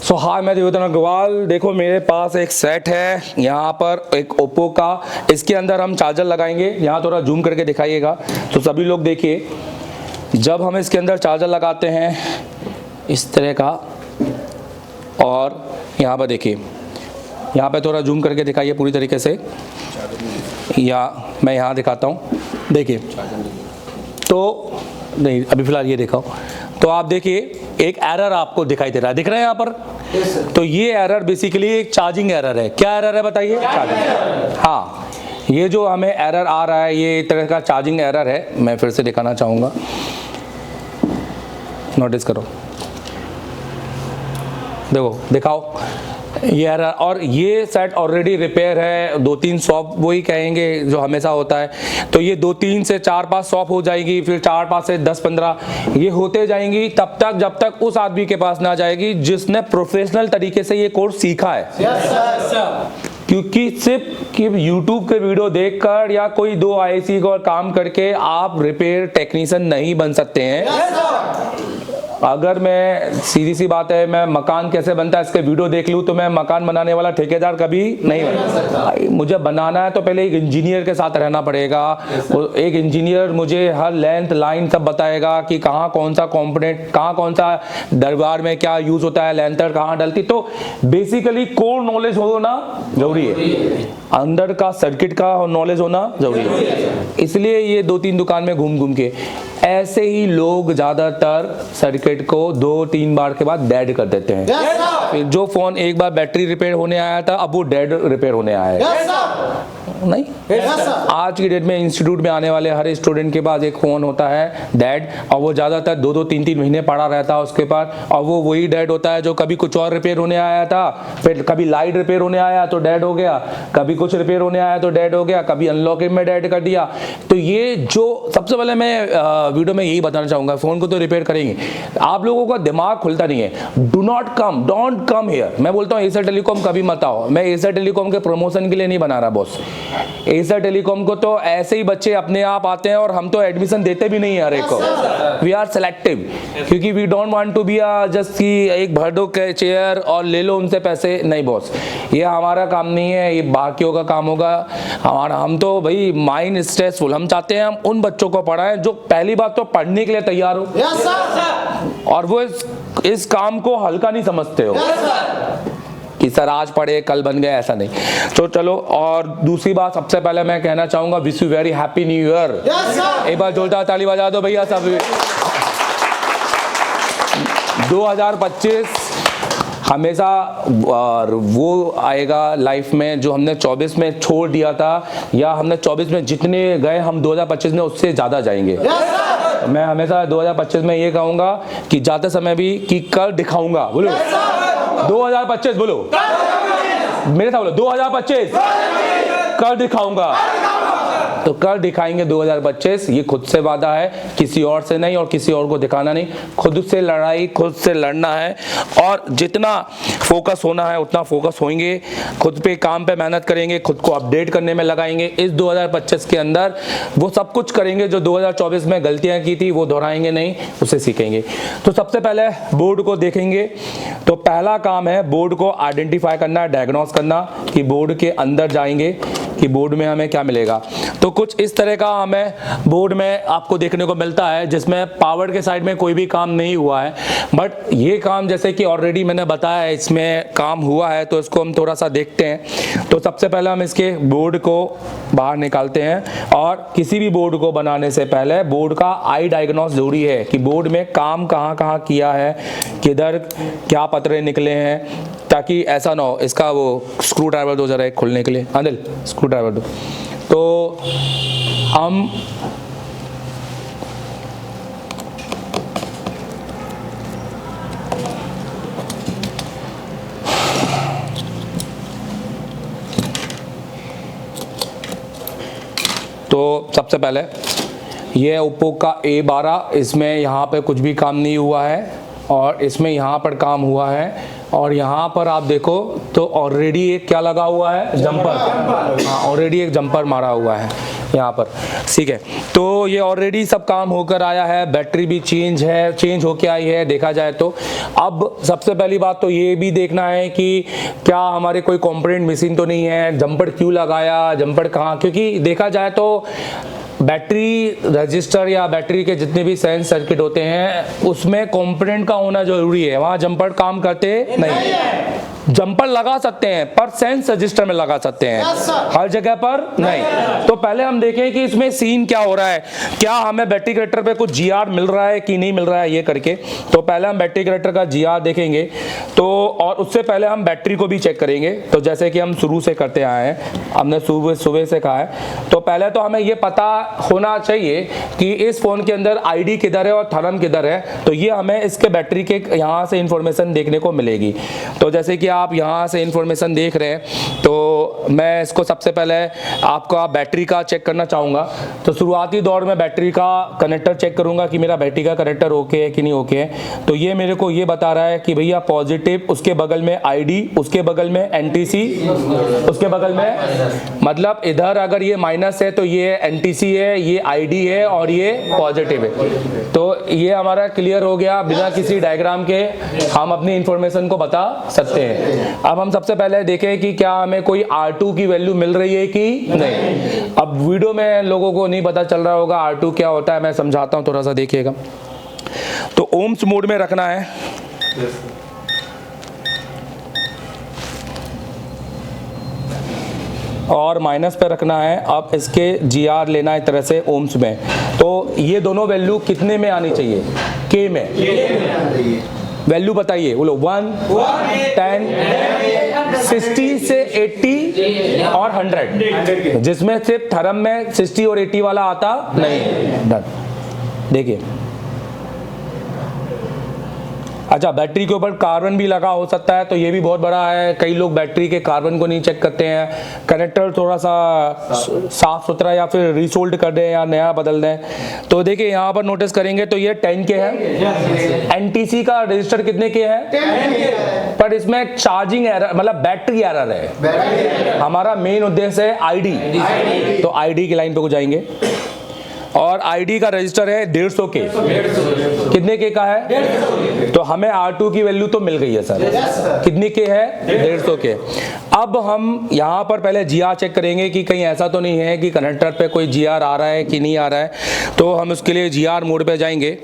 हाय, मैं देवोधन अग्रवाल। देखो मेरे पास एक सेट है यहाँ पर, एक ओप्पो का। इसके अंदर हम चार्जर लगाएंगे। यहाँ थोड़ा जूम करके दिखाइएगा तो सभी लोग देखिए। जब हम इसके अंदर चार्जर लगाते हैं इस तरह का, और यहाँ पर देखिए, यहाँ पे थोड़ा जूम करके दिखाइए पूरी तरीके से, या मैं यहाँ दिखाता हूँ। देखिए तो नहीं, अभी फ़िलहाल ये दिखाओ तो आप देखिए एक एरर आपको दिखाई दे रहा है, दिख रहा है यहाँ पर। तो ये एरर बेसिकली एक चार्जिंग एरर है। क्या एरर है बताइए? चार्जिंग। हाँ, ये जो हमें एरर आ रहा है ये एक तरह का चार्जिंग एरर है। मैं फिर से दिखाना चाहूँगा, नोटिस करो, देखो दिखाओ ये एरर। और ये सेट ऑलरेडी रिपेयर है, 2-3 शॉप वही कहेंगे जो हमेशा होता है। तो ये 2-3 से 4-5 शॉप हो जाएगी, फिर 4-5 से 10-15 ये होते जाएंगी, तब तक जब तक उस आदमी के पास ना जाएगी जिसने प्रोफेशनल तरीके से ये कोर्स सीखा है। क्योंकि सिर्फ YouTube के वीडियो देखकर या कोई 2 IC को काम करके आप रिपेयर टेक्नीशियन नहीं बन सकते हैं। अगर मैं सीधी सी बात है, मैं मकान कैसे बनता है इसके वीडियो देख लूँ तो मैं मकान बनाने वाला ठेकेदार कभी नहीं बनता। मुझे बनाना है तो पहले एक इंजीनियर के साथ रहना पड़ेगा। एक इंजीनियर मुझे हर लेंथ लाइन सब बताएगा कि कहाँ कौन सा कंपोनेंट, कहाँ कौन सा दरबार में क्या यूज होता है, लेंथर कहाँ डलती। तो बेसिकली कोर नॉलेज होना जरूरी है, अंदर का सर्किट का नॉलेज होना जरूरी है। इसलिए ये 2-3 दुकान में घूम घूम के ऐसे ही लोग ज्यादातर सर्किट को 2-3 बार के बाद डेड कर देते हैं। जो फोन एक बार बैटरी रिपेयर होने आया था अब वो डेड रिपेयर होने आया है। नहीं, आज की डेट में इंस्टीट्यूट में आने वाले हर स्टूडेंट के पास एक फोन होता है डेड, और वो ज्यादातर 2-2, 3-3 महीने पड़ा रहता है उसके पास, और वो वही डेड होता है जो कभी कुछ और रिपेयर होने आया था, फिर कभी लाइट रिपेयर होने आया तो डेड हो गया, कभी कुछ रिपेयर होने आया तो डेड हो गया, कभी अनलॉकिंग में डेड कर दिया। तो ये जो सबसे पहले मैं वीडियो में यही बताना चाहूंगा, फोन को तो रिपेयर करेंगे, आप लोगों का दिमाग खुलता नहीं है। Don't come here. मैं बोलता हूँ एसर टेलीकॉम कभी मत आओ। मैं एसर टेलीकॉम के प्रमोशन के लिए नहीं बना रहा बॉस। एसर टेलीकॉम को तो ऐसे ही बच्चे अपने आप आते हैं, और हम तो एडमिशन देते भी नहीं है हर एक को। वी आर सेलेक्टिव, क्योंकि we don't want to be just कि एक भर दो चेयर और ले लो उनसे पैसे। नहीं बॉस, ये हमारा काम नहीं है, ये बाकियों का काम होगा। हम तो भाई माइंड स्ट्रेसफुल, हम चाहते हैं हम उन बच्चों को पढ़ाएं जो पहली बात तो पढ़ने के लिए तैयार हो, और वो इस काम को हल्का नहीं समझते हो कि सर आज पढ़े कल बन गए, ऐसा नहीं। तो चलो, और दूसरी बात सबसे पहले मैं कहना चाहूंगा, wish you very happy new year. एक बार जोरदार ताली बजा दो भैया सब। 2025 हमेशा वो आएगा लाइफ में जो हमने 24 में छोड़ दिया था, या हमने 24 में जितने गए हम 2025 में उससे ज्यादा जाएंगे। मैं हमेशा 2025 में ये कहूंगा कि जाते समय भी कि कर दिखाऊंगा। बोलो 2025, बोलो मेरे साथ बोलो 2025 कर दिखाऊंगा। तो कर दिखाएंगे 2025, ये खुद से वादा है, किसी और से नहीं, और किसी और को दिखाना नहीं। खुद से लड़ाई, खुद से लड़ना है, और जितना फोकस होना है उतना फोकस होंगे। खुद पे काम पे मेहनत करेंगे, खुद को अपडेट करने में लगाएंगे। इस 2025 के अंदर वो सब कुछ करेंगे जो 2024 में गलतियां की थी, वो दोहराएंगे नहीं, उसे सीखेंगे। तो सबसे पहले बोर्ड को देखेंगे। तो पहला काम है बोर्ड को आइडेंटिफाई करना, डायग्नोस करना, कि बोर्ड के अंदर जाएंगे कि बोर्ड में हमें क्या मिलेगा। तो कुछ इस तरह का हमें बोर्ड में आपको देखने को मिलता है, जिसमें पावर के साइड में कोई भी काम नहीं हुआ है, बट ये काम जैसे कि ऑलरेडी मैंने बताया इसमें काम हुआ है। तो इसको हम थोड़ा सा देखते हैं। तो सबसे पहले हम इसके बोर्ड को बाहर निकालते हैं, और किसी भी बोर्ड को बनाने से पहले बोर्ड का आई डायग्नोस जरूरी है कि बोर्ड में काम कहाँ कहाँ किया है, किधर क्या पतरे निकले हैं, ताकि ऐसा ना हो। इसका वो स्क्रू ड्राइवर दो जरा एक खुलने के लिए, अनिल स्क्रू ड्राइवर दो। तो हम तो सबसे पहले ये ओप्पो का A12, इसमें यहाँ पे कुछ भी काम नहीं हुआ है, और इसमें यहाँ पर काम हुआ है। और यहाँ पर आप देखो तो ऑलरेडी एक क्या लगा हुआ है, जंपर। हाँ, ऑलरेडी एक जंपर मारा हुआ है। यहाँ पर, ठीक है। तो ये ऑलरेडी सब काम होकर आया है, बैटरी भी चेंज होके आई है देखा जाए तो। अब सबसे पहली बात तो ये भी देखना है कि क्या हमारे कोई कंपोनेंट मिसिंग तो नहीं है, जंपर क्यों लगाया, जंपर कहाँ, क्योंकि देखा जाए तो बैटरी रजिस्टर या बैटरी के जितने भी सेंस सर्किट होते हैं उसमें कंपोनेंट का होना जरूरी है, वहाँ जंपर काम करते नहीं है। जंपर लगा सकते हैं पर सेंस रजिस्टर में लगा सकते हैं, हर जगह पर नहीं। तो पहले हम देखें कि इसमें सीन क्या हो रहा है, क्या हमें बैटरी कनेक्टर पे कुछ जीआर मिल रहा है कि नहीं मिल रहा है ये करके। तो पहले हम बैटरी कनेक्टर का जीआर देखेंगे, तो और उससे पहले हम बैटरी को भी चेक करेंगे। तो जैसे कि हम शुरू से करते आए हैं, हमने सुबह से कहा है, तो पहले तो हमें ये पता होना चाहिए कि इस फोन के अंदर आईडी किधर है और थर्म किधर है। तो ये हमें इसके बैटरी के यहाँ से इंफॉर्मेशन देखने को मिलेगी। तो जैसे कि आप यहाँ से इंफॉर्मेशन देख रहे हैं, तो मैं इसको सबसे पहले आपका बैटरी का चेक करना चाहूँगा। तो शुरुआती दौर में बैटरी का कनेक्टर चेक करूँगा कि मेरा बैटरी का कनेक्टर ओके है कि नहीं ओके है। तो ये मेरे को ये बता रहा है कि भैया पॉजिटिव, उसके बगल में आईडी, उसके बगल में एनटीसी, उसके बगल में, मतलब इधर अगर ये माइनस है तो ये एनटीसी है, ये आईडी है और ये पॉजिटिव है। तो ये हमारा क्लियर हो गया, बिना किसी डायग्राम के हम अपनी इंफॉर्मेशन को बता सकते हैं। अब हम सबसे पहले देखें कि क्या हमें कोई R2 की वैल्यू मिल रही है कि नहीं। अब वीडियो में लोगों को नहीं पता चल रहा होगा R2 क्या होता है, मैं समझाता हूं, थोड़ा सा देखिएगा। तो ओम्स मोड में रखना है, और माइनस पे रखना है। अब इसके जीआर लेना है तरह से ओम्स में। तो ये दोनों वैल्यू कितने में आनी चाहिए, के में। वैल्यू बताइए, बोलो 1, 10, 60 से 80 और 100, जिसमें सिर्फ थर्म में 60 और 80 वाला आता नहीं। डन। देखिए, अच्छा बैटरी के ऊपर कार्बन भी लगा हो सकता है, तो ये भी बहुत बड़ा है। कई लोग बैटरी के कार्बन को नहीं चेक करते हैं, कनेक्टर थोड़ा सा साफ सुथरा या फिर रीसोल्ड कर दें या नया बदल दें। तो देखिए यहाँ पर नोटिस करेंगे तो ये 10 के है, एनटीसी का रजिस्टर कितने के है, 10 के, पर इसमें चार्जिंग एरर, मतलब बैटरी एरर है। हमारा मेन उद्देश्य है आईडी, तो आईडी की लाइन पे को जाएंगे, और आईडी का रजिस्टर है 150 के, कितने के का है, तो हमें R2 की वैल्यू तो मिल गई है सर, कितने के है, 150 के। अब हम यहाँ पर पहले जीआर चेक करेंगे कि कहीं ऐसा तो नहीं है कि कनेक्टर पे कोई जीआर आ रहा है कि नहीं आ रहा है। तो हम उसके लिए जीआर मोड पे जाएंगे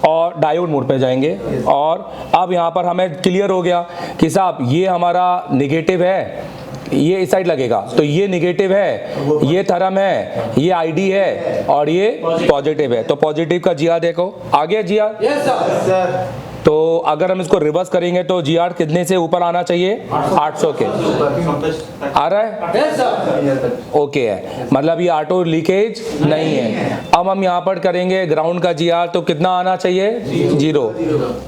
और डायोड मोड पे जाएंगे, और अब यहाँ पर हमें क्लियर हो गया कि साहब ये हमारा नेगेटिव है, ये इस साइड लगेगा, तो ये नेगेटिव है, ये थर्म है, ये आईडी है और ये पॉजिटिव है। तो पॉजिटिव का जीआर देखो, आ गया जीआर। Yes sir. तो अगर हम इसको रिवर्स करेंगे तो जीआर कितने से ऊपर आना चाहिए, 800 के। आ रहा है, यस सर, ओके है, मतलब ये ऑटो लीकेज नहीं है। अब हम यहाँ पर करेंगे ग्राउंड का जीआर, तो कितना आना चाहिए, 0,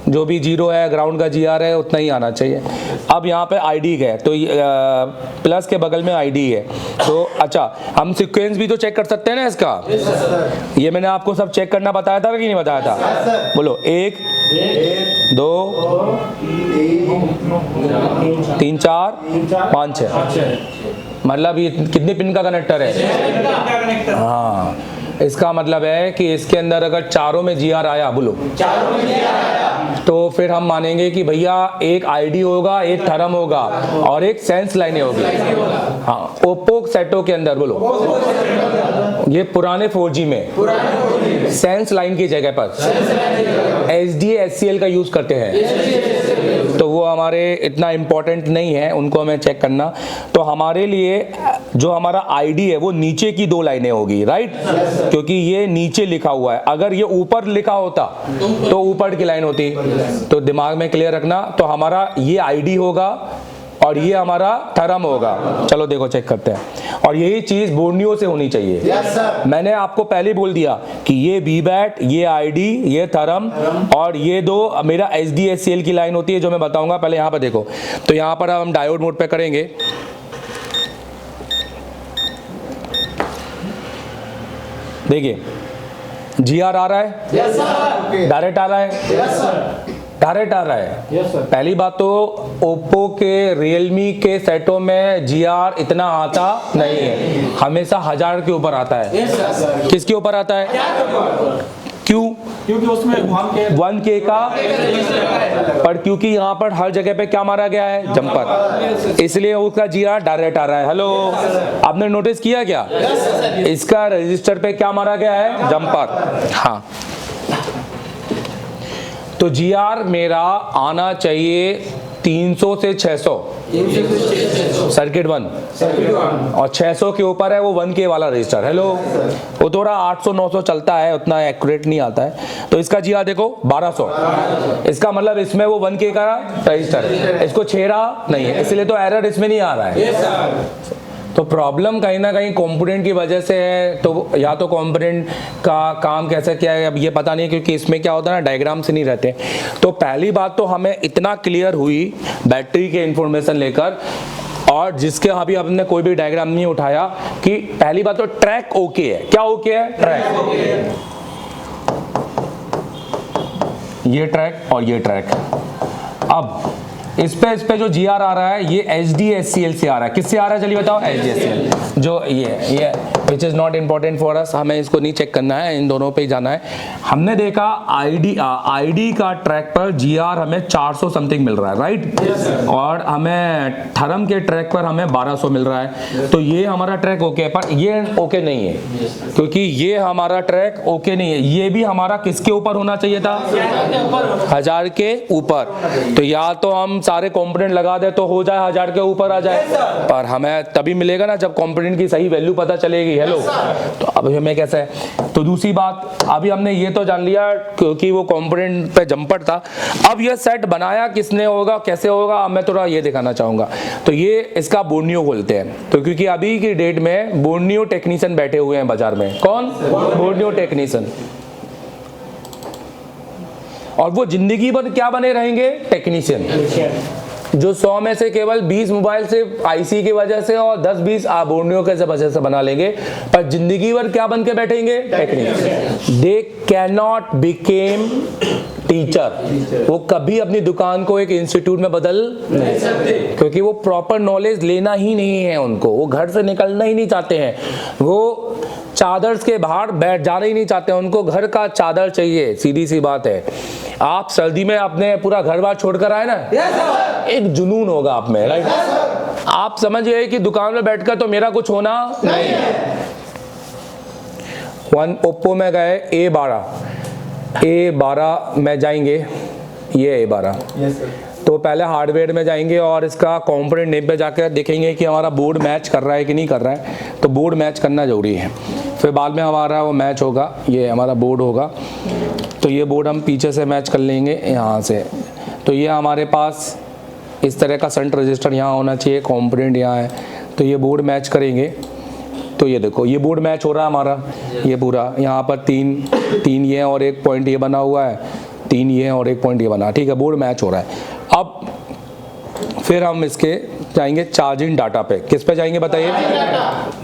जो भी 0 है ग्राउंड का जीआर है उतना ही आना चाहिए। अब यहाँ पे आईडी है, तो प्लस के बगल में आईडी है। तो अच्छा, हम सीक्वेंस भी तो चेक कर सकते हैं ना इसका, ये मैंने आपको सब चेक करना बताया था कि नहीं बताया था, बोलो 1, 2, 3, 4, 5, 6, मतलब ये कितने पिन का कनेक्टर है, हाँ। इसका मतलब है कि इसके अंदर अगर चारों में जीआर आया, बोलो चारों में जीआर आया, तो फिर हम मानेंगे कि भैया एक आईडी होगा, एक थर्म होगा और एक सेंस लाइनें होगी। हाँ, ओप्पो सेटो के अंदर, बोलो ये पुराने 4G में सेंस लाइन की जगह पर SDA/SCL का यूज करते हैं, तो वो हमारे इतना इम्पोर्टेंट नहीं है उनको हमें चेक करना। तो हमारे लिए जो हमारा आईडी है वो नीचे की 2 लाइनें होगी, राइट, क्योंकि ये नीचे लिखा हुआ है। अगर ये ऊपर लिखा होता तो ऊपर की लाइन होती, तो दिमाग में क्लियर रखना। तो हमारा ये आईडी होगा और ये हमारा थर्म होगा। चलो देखो चेक करते हैं, और यही चीज बोर्नियो से होनी चाहिए। yes, मैंने आपको पहले बोल दिया कि ये वीबैट, ये आईडी, ये थर्म और ये 2 मेरा SDA/SCL की लाइन होती है, जो मैं बताऊंगा। पहले यहाँ पर देखो, तो यहाँ पर हम डायोड मोड पे करेंगे। देखिए जीआर आ रहा है, yes, डायरेक्ट आ रहा है, yes, डायरेक्ट आ रहा है। Yes sir. पहली बात तो ओप्पो के रियलमी के सेटों में GR इतना आता नहीं है, हमेशा 1000 के ऊपर आता है। Yes sir. किसके ऊपर आता है? क्यों? क्योंकि उसमें 1K का, पर क्योंकि यहाँ पर हर जगह पे क्या मारा गया है? जंपर, इसलिए उसका GR डायरेक्ट आ रहा है। हेलो, आपने नोटिस किया क्या? इसका रजिस्टर पे क्या मारा गया है? जंपर। हाँ, तो GR मेरा आना चाहिए 300 से 600 सर्किट 1, और 600 के ऊपर है वो 1K वाला रजिस्टर। हेलो, वो थोड़ा 800-900 चलता है, उतना एक्यूरेट नहीं आता है। तो इसका GR देखो 1200, इसका मतलब इसमें वो 1K का रजिस्टर है, इसको छेड़ा नहीं है, इसलिए तो एरर इसमें नहीं आ रहा है। तो प्रॉब्लम कहीं ना कहीं कंपोनेंट की वजह से है। तो या तो कंपोनेंट का काम कैसे क्या है अब ये पता नहीं, क्योंकि इसमें क्या होता है ना, डायग्राम से नहीं रहते। तो पहली बात तो हमें इतना क्लियर हुई बैटरी के इंफॉर्मेशन लेकर, और जिसके अभी आपने कोई भी डायग्राम नहीं उठाया, कि पहली बात तो ट्रैक ओके है। क्या ओके है? ट्रैक, ये ट्रैक और ये ट्रैक। अब इस पे जो GR आ रहा है ये HDSCL से आ रहा है। किससे आ रहा है चलिए बताओ? HDSCL। जो ये which is not important for us, हमें इसको नहीं चेक करना है, इन दोनों पे ही जाना है। हमने देखा ID का ट्रैक पर GR हमें 400 समथिंग मिल रहा है, राइट? और हमें थरम के ट्रैक पर हमें 1200 मिल रहा है। तो ये हमारा ट्रैक ओके है, पर ये ओके नहीं है, क्योंकि ये हमारा ट्रैक ओके नहीं है। ये भी हमारा किसके ऊपर होना चाहिए था? 1000 के ऊपर। तो या तो हम सारे कंपोनेंट लगा दे तो हो जाए 1000 के ऊपर आ जाए, पर हमें तभी मिलेगा ना जब कंपोनेंट की सही वैल्यू पता चलेगी। हेलो, तो अब हमें कैसे है? तो दूसरी बात, अभी हमने ये तो जान लिया क्योंकि वो कंपोनेंट पे जंपर था। अब ये सेट बनाया किसने होगा, कैसे होगा, मैं थोड़ा ये दिखाना चाहूंगा। तो ये इसका बोर्नियो खोलते हैं। तो क्योंकि अभी की डेट में बोर्नियो टेक्नीशियन बैठे हुए हैं बाजार में। कौन? Borneo technician. और वो जिंदगी भर क्या बने रहेंगे? टेक्नीशियन। जो 100 में से केवल 20 मोबाइल से IC की वजह से और 10-20 बोर्नियो के वजह से बना लेंगे, पर जिंदगी भर क्या बन के बैठेंगे? Technician. They can not became teacher. वो कभी अपनी दुकान को एक इंस्टीट्यूट में बदल नहीं सकते, क्योंकि वो प्रॉपर नॉलेज लेना ही नहीं है उनको, वो घर से निकलना ही नहीं चाहते हैं, वो चादर के बाहर बैठ जाना ही नहीं चाहते हैं, उनको घर का चादर चाहिए। सीधी सी बात है। आप सर्दी में अपने पूरा घर बार छोड़कर आए ना, एक जुनून होगा आप में, राइट? आप समझिए कि दुकान में बैठकर तो मेरा कुछ होना नहीं है। ओप्पो में गए A12 में जाएंगे, ये A12। तो पहले हार्डवेयर में जाएंगे और इसका कंपोनेंट नेम पे जाकर देखेंगे कि हमारा बोर्ड मैच कर रहा है कि नहीं कर रहा है। तो बोर्ड मैच करना जरूरी है, फिर बाद में हमारा वो मैच होगा, ये हमारा बोर्ड होगा। तो ये बोर्ड हम पीछे से मैच कर लेंगे यहाँ से। तो ये हमारे पास इस तरह का शंट रजिस्टर यहाँ होना चाहिए, कंपोनेंट यहाँ है। तो ये बोर्ड मैच करेंगे, तो ये देखो ये बोर्ड मैच हो रहा है हमारा, ये पूरा यहाँ पर तीन ये और एक पॉइंट ये बना हुआ है, 3 ये और एक पॉइंट ये बना, ठीक है, बोर्ड मैच हो रहा है। अब फिर हम इसके जाएंगे चार्जिंग डाटा पे। किस पे जाएंगे बताइए?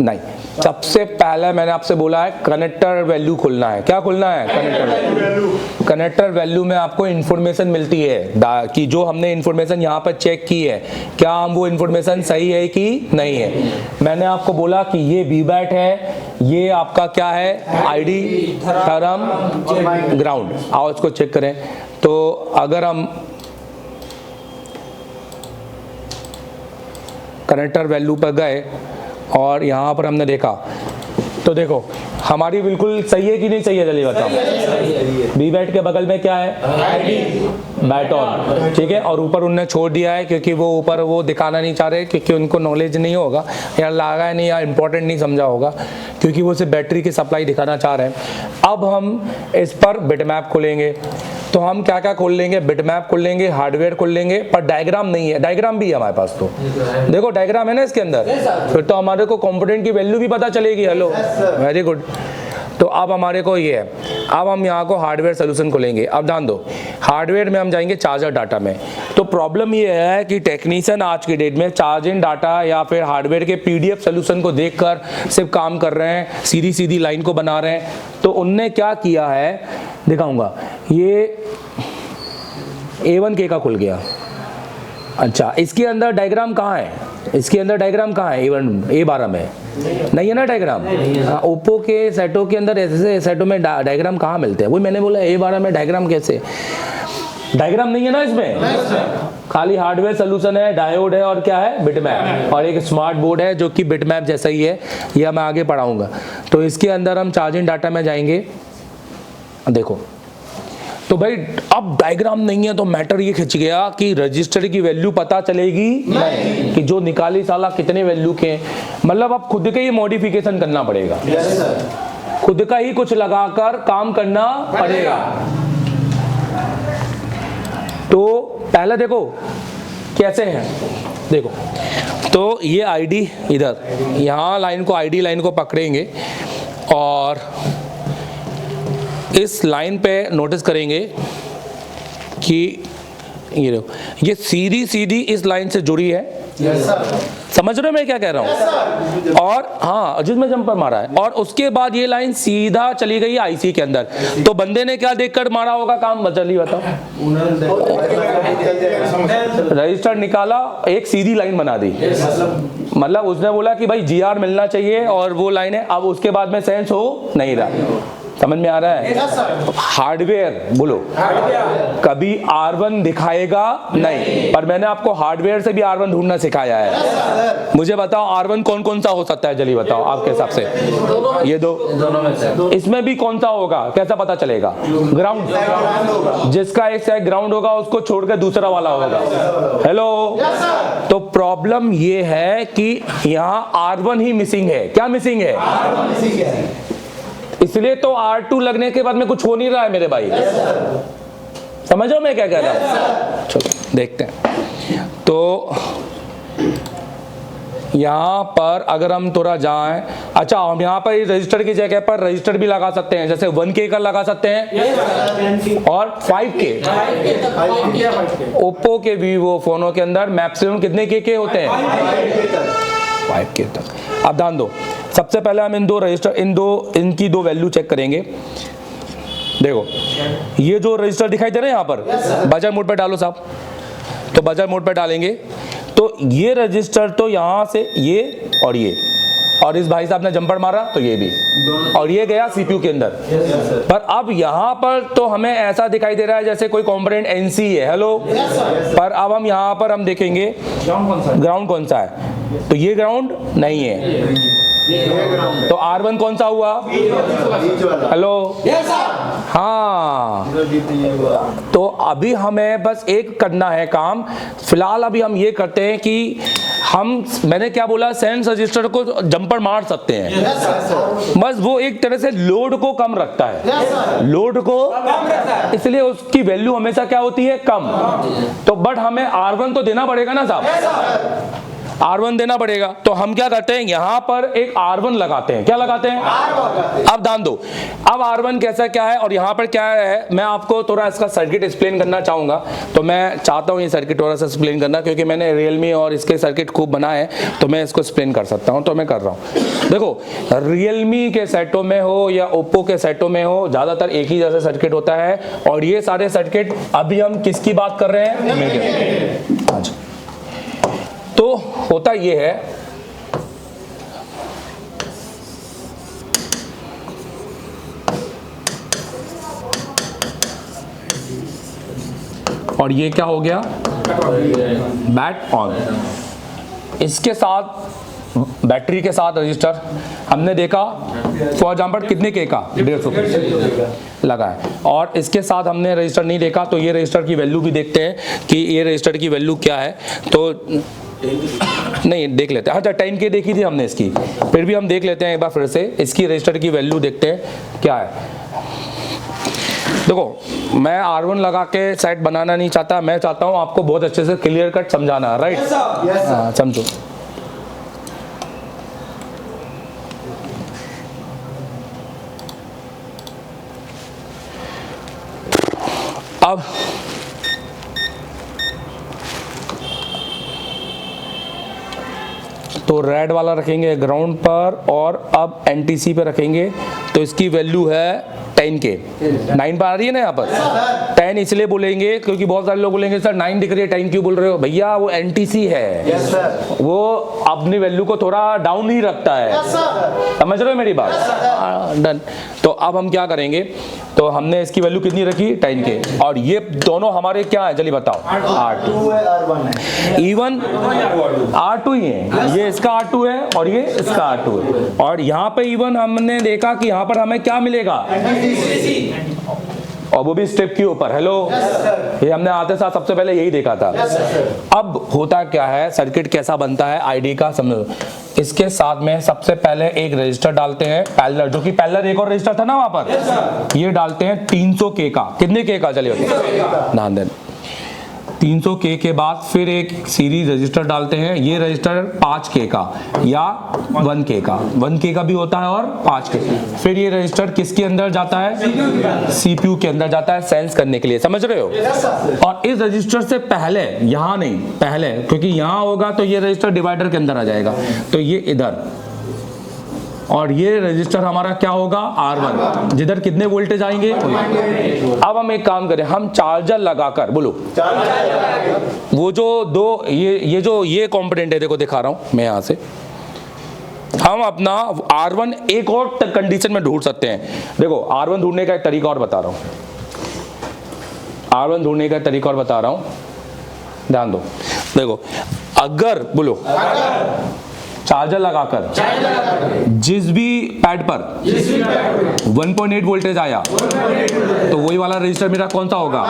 नहीं, सबसे पहले मैंने आपसे बोला है कनेक्टर वैल्यू खुलना है। क्या खुलना है? Connector value. कनेक्टर वैल्यू में आपको इन्फॉर्मेशन मिलती है कि जो हमने इन्फॉर्मेशन यहाँ पर चेक की है, क्या हम वो इन्फॉर्मेशन सही है कि नहीं है। मैंने आपको बोला कि ये VBAT है, ये आपका क्या है? ID, थरम, ग्राउंड। आओ इसको चेक करें। तो अगर हम कनेक्टर वैल्यू पर गए और यहाँ पर हमने देखा, तो देखो हमारी बिल्कुल सही है कि नहीं सही है? चलिए बताओ। VBAT के बगल में क्या है? बैट ऑन, ठीक है। और ऊपर उनने छोड़ दिया है क्योंकि वो ऊपर वो दिखाना नहीं चाह रहे, क्योंकि उनको नॉलेज नहीं होगा या लगा है नहीं या इंपॉर्टेंट नहीं समझा होगा, क्योंकि वो सिर्फ बैटरी की सप्लाई दिखाना चाह रहे हैं। अब हम इस पर बिटमैप खोलेंगे। तो हम क्या क्या खोल लेंगे? बिटमैप खोल लेंगे, हार्डवेयर खोल लेंगे, पर डायग्राम नहीं है। डायग्राम भी है हमारे पास, तो देखो डायग्राम है ना इसके अंदर, फिर तो हमारे को कंपोनेंट की वैल्यू भी पता चलेगी। Hello, very good. तो अब हमारे को ये है, अब हम यहाँ को हार्डवेयर सोल्यूशन खोलेंगे। अब ध्यान दो, हार्डवेयर में हम जाएंगे चार्जर डाटा में। तो प्रॉब्लम ये है कि टेक्नीशियन आज की डेट में चार्जिंग डाटा या फिर हार्डवेयर के PDF सोल्यूशन को देखकर सिर्फ काम कर रहे हैं, सीधी सीधी लाइन को बना रहे हैं। तो उनने क्या किया है दिखाऊंगा। ये A1K का खुल गया। अच्छा, इसके अंदर डायग्राम कहाँ है? इसके अंदर डायग्राम कहाँ है? A12 में नहीं है ना डायग्राम। ओप्पो के सेटों के अंदर ऐसे सेटों में डायग्राम कहाँ मिलते हैं? वही मैंने बोला A12 में डायग्राम कैसे? डायग्राम नहीं है ना इसमें, खाली हार्डवेयर सोल्यूशन है, डायोड है और क्या है, बिटमैप, और एक स्मार्ट बोर्ड है जो कि बिटमैप जैसा ही है, यह मैं आगे पढ़ाऊंगा। तो इसके अंदर हम चार्जिंग डाटा में जाएंगे। देखो तो भाई अब डायग्राम नहीं है तो मैटर ये खिंच गया कि रजिस्टर की वैल्यू पता चलेगी नहीं, कि जो निकाली साला कितने वैल्यू के, मतलब अब खुद के ही मॉडिफिकेशन करना पड़ेगा, खुद का ही कुछ लगाकर काम करना पड़ेगा। तो पहले देखो कैसे है, देखो तो ये आईडी इधर, यहाँ लाइन को, आईडी लाइन को पकड़ेंगे और इस लाइन पे नोटिस करेंगे कि ये देखो, ये सीधी इस लाइन से जुड़ी है। yes, समझ रहे हो मैं क्या कह रहा हूँ? और हाँ, जिसमें जंपर मारा है, और उसके बाद ये लाइन सीधा चली गई आईसी के अंदर। तो बंदे ने क्या देखकर मारा होगा काम? चलिए बताओ। रजिस्टर निकाला, एक सीधी लाइन बना दी, मतलब उसने बोला कि भाई GR मिलना चाहिए और वो लाइन है। अब उसके बाद में सेंस हो नहीं रहा, समझ में आ रहा है? हार्डवेयर बोलो, कभी R1 दिखाएगा नहीं, पर मैंने आपको हार्डवेयर से भी R1 ढूंढना सिखाया है। मुझे बताओ R1 कौन कौन सा हो सकता है? जल्दी बताओ आपके हिसाब से। ये दोनों में से इसमें भी कौन सा होगा? कैसा पता चलेगा? ग्राउंड, जिसका एक साइड ग्राउंड होगा उसको छोड़कर दूसरा वाला होगा। हेलो, तो प्रॉब्लम ये है कि यहाँ R1 ही मिसिंग है। क्या मिसिंग है? R1 मिसिंग है, इसलिए तो R2 लगने के बाद में कुछ हो नहीं रहा है मेरे भाई। समझो मैं क्या कह रहा हूं? चलो देखते हैं। तो यहां पर अगर हम थोड़ा जाएं, अच्छा हम यहां पर रजिस्टर की जगह पर रजिस्टर भी लगा सकते हैं, जैसे 1K का लगा सकते हैं और 5K। ओप्पो के वीवो फोनों के अंदर मैक्सिमम कितने के होते हैं? 5K तक। अब ध्यान दो, सबसे पहले हम इन दो रजिस्टर, इनकी दो वैल्यू चेक करेंगे। देखो ये जो रजिस्टर दिखाई दे रहे हैं यहाँ पर, बजर मोड पे डालो साहब। तो बजर मोड पे डालेंगे तो ये रजिस्टर तो यहाँ से ये और इस भाई साहब ने जंपर मारा तो ये भी, और ये गया CPU के अंदर। पर अब यहाँ पर तो हमें ऐसा दिखाई दे रहा है जैसे कोई कंपोनेंट NC है। हेलो, पर अब हम यहाँ पर हम देखेंगे ग्राउंड कौन सा है, तो ये ग्राउंड नहीं है, तो R1 कौन सा हुआ? हेलो, हाँ। तो अभी हमें बस एक करना है काम फिलहाल। अभी हम ये करते हैं कि मैंने क्या बोला, सेंस रजिस्टर को जंपर मार सकते हैं, बस वो एक तरह से लोड को कम रखता है, लोड को इसलिए उसकी वैल्यू हमेशा क्या होती है? कम। तो बट हमें R1 तो देना पड़ेगा ना साहब, R1 देना पड़ेगा। तो हम क्या करते हैं, यहां पर एक R1 लगाते हैं। क्या लगाते हैं? अब ध्यान दो, अब R1 कैसा क्या है और यहां पर क्या है, मैं आपको थोड़ा इसका सर्किट एक्सप्लेन करना चाहूंगा। तो मैं चाहता हूं ये सर्किट थोड़ा सा एक्सप्लेन करना, क्योंकि मैंने Realme और इसके सर्किट खूब बनाए हैं, तो मैं इसको एक्सप्लेन कर सकता हूं, तो मैं कर रहा हूं। देखो Realme के सेटों में हो या Oppo के सेटों में हो, ज्यादातर एक ही जैसा सर्किट होता है। और ये सारे सर्किट, अभी हम किसकी बात कर रहे हैं? अच्छा, तो होता ये है, और ये क्या हो गया? Bat on. इसके साथ बैटरी के साथ रजिस्टर हमने देखा फॉर एग्जाम्पल कितने के का? 150 लगा है। और इसके साथ हमने रजिस्टर नहीं देखा, तो ये रजिस्टर की वैल्यू भी देखते हैं कि ये रजिस्टर की वैल्यू क्या है। तो नहीं देख लेते हैं, अच्छा 10K देखी थी हमने इसकी, फिर भी हम देख लेते हैं एक बार फिर से, इसकी रजिस्टर की वैल्यू देखते हैं क्या है। देखो मैं R1 लगा के सेट बनाना नहीं चाहता, मैं चाहता हूं आपको बहुत अच्छे से क्लियर कट समझाना, राइट? हाँ समझो। अब तो रेड वाला रखेंगे ग्राउंड पर और अब NTC पे रखेंगे, तो इसकी वैल्यू है 10K। 9 पर आ रही है ना यहाँ पर, 9 इसलिए बोलेंगे क्योंकि बहुत सारे लोग बोलेंगे सर 9 दिख रही है 10 क्यों बोल रहे हो? भैया वो एनटीसी है, वो अपनी वैल्यू को थोड़ा डाउन ही रखता है, समझ रहे हो मेरी बात? डन। तो अब हम क्या करेंगे, तो हमने इसकी वैल्यू कितनी रखी 10 के, और ये दोनों हमारे क्या है चलिए बताओ, R2 है, R1 है, इवन R2 ही है, ये इसका R2 है और ये इसका R2 है, और यहाँ पे इवन हमने देखा कि यहाँ पर हमें क्या मिलेगा, और वो भी स्टेप के ऊपर। हेलो, ये हमने आते साथ सबसे पहले यही देखा था। अब होता क्या है, सर्किट कैसा बनता है आईडी का समझो। इसके साथ में सबसे पहले एक रजिस्टर डालते हैं पैरेलल, जो कि पैरेलल एक और रजिस्टर था ना वहां पर, ये डालते हैं 300K का। कितने K का चलिए ध्यान दें, 300K के बाद फिर एक सीरीज रजिस्टर डालते हैं, ये रजिस्टर 5K का या 1K का, 1K का भी होता है और 5K। फिर ये रजिस्टर किसके अंदर जाता है, CPU के अंदर जाता है सेंस करने के लिए, समझ रहे हो? और इस रजिस्टर से पहले, यहाँ नहीं पहले, क्योंकि यहाँ होगा तो ये रजिस्टर डिवाइडर के अंदर आ जाएगा, तो ये इधर, और ये रजिस्टर हमारा क्या होगा R1, जिधर कितने वोल्टेज आएंगे। अब हम एक काम करें, हम चार्जर लगाकर, बोलो वो जो दो ये कंपोनेंट है, देखो दिखा रहा हूं मैं यहां से, हम अपना R1 एक और कंडीशन में ढूंढ सकते हैं। देखो R1 ढूंढने का एक तरीका और बता रहा हूं, R1 ढूंढने का तरीका और बता रहा हूं, ध्यान दो। देखो अगर बोलो चार्जर लगाकर जिस भी पैड पर 1.8 वोल्टेज आया तो वही वाला रजिस्टर मेरा कौन सा होगा,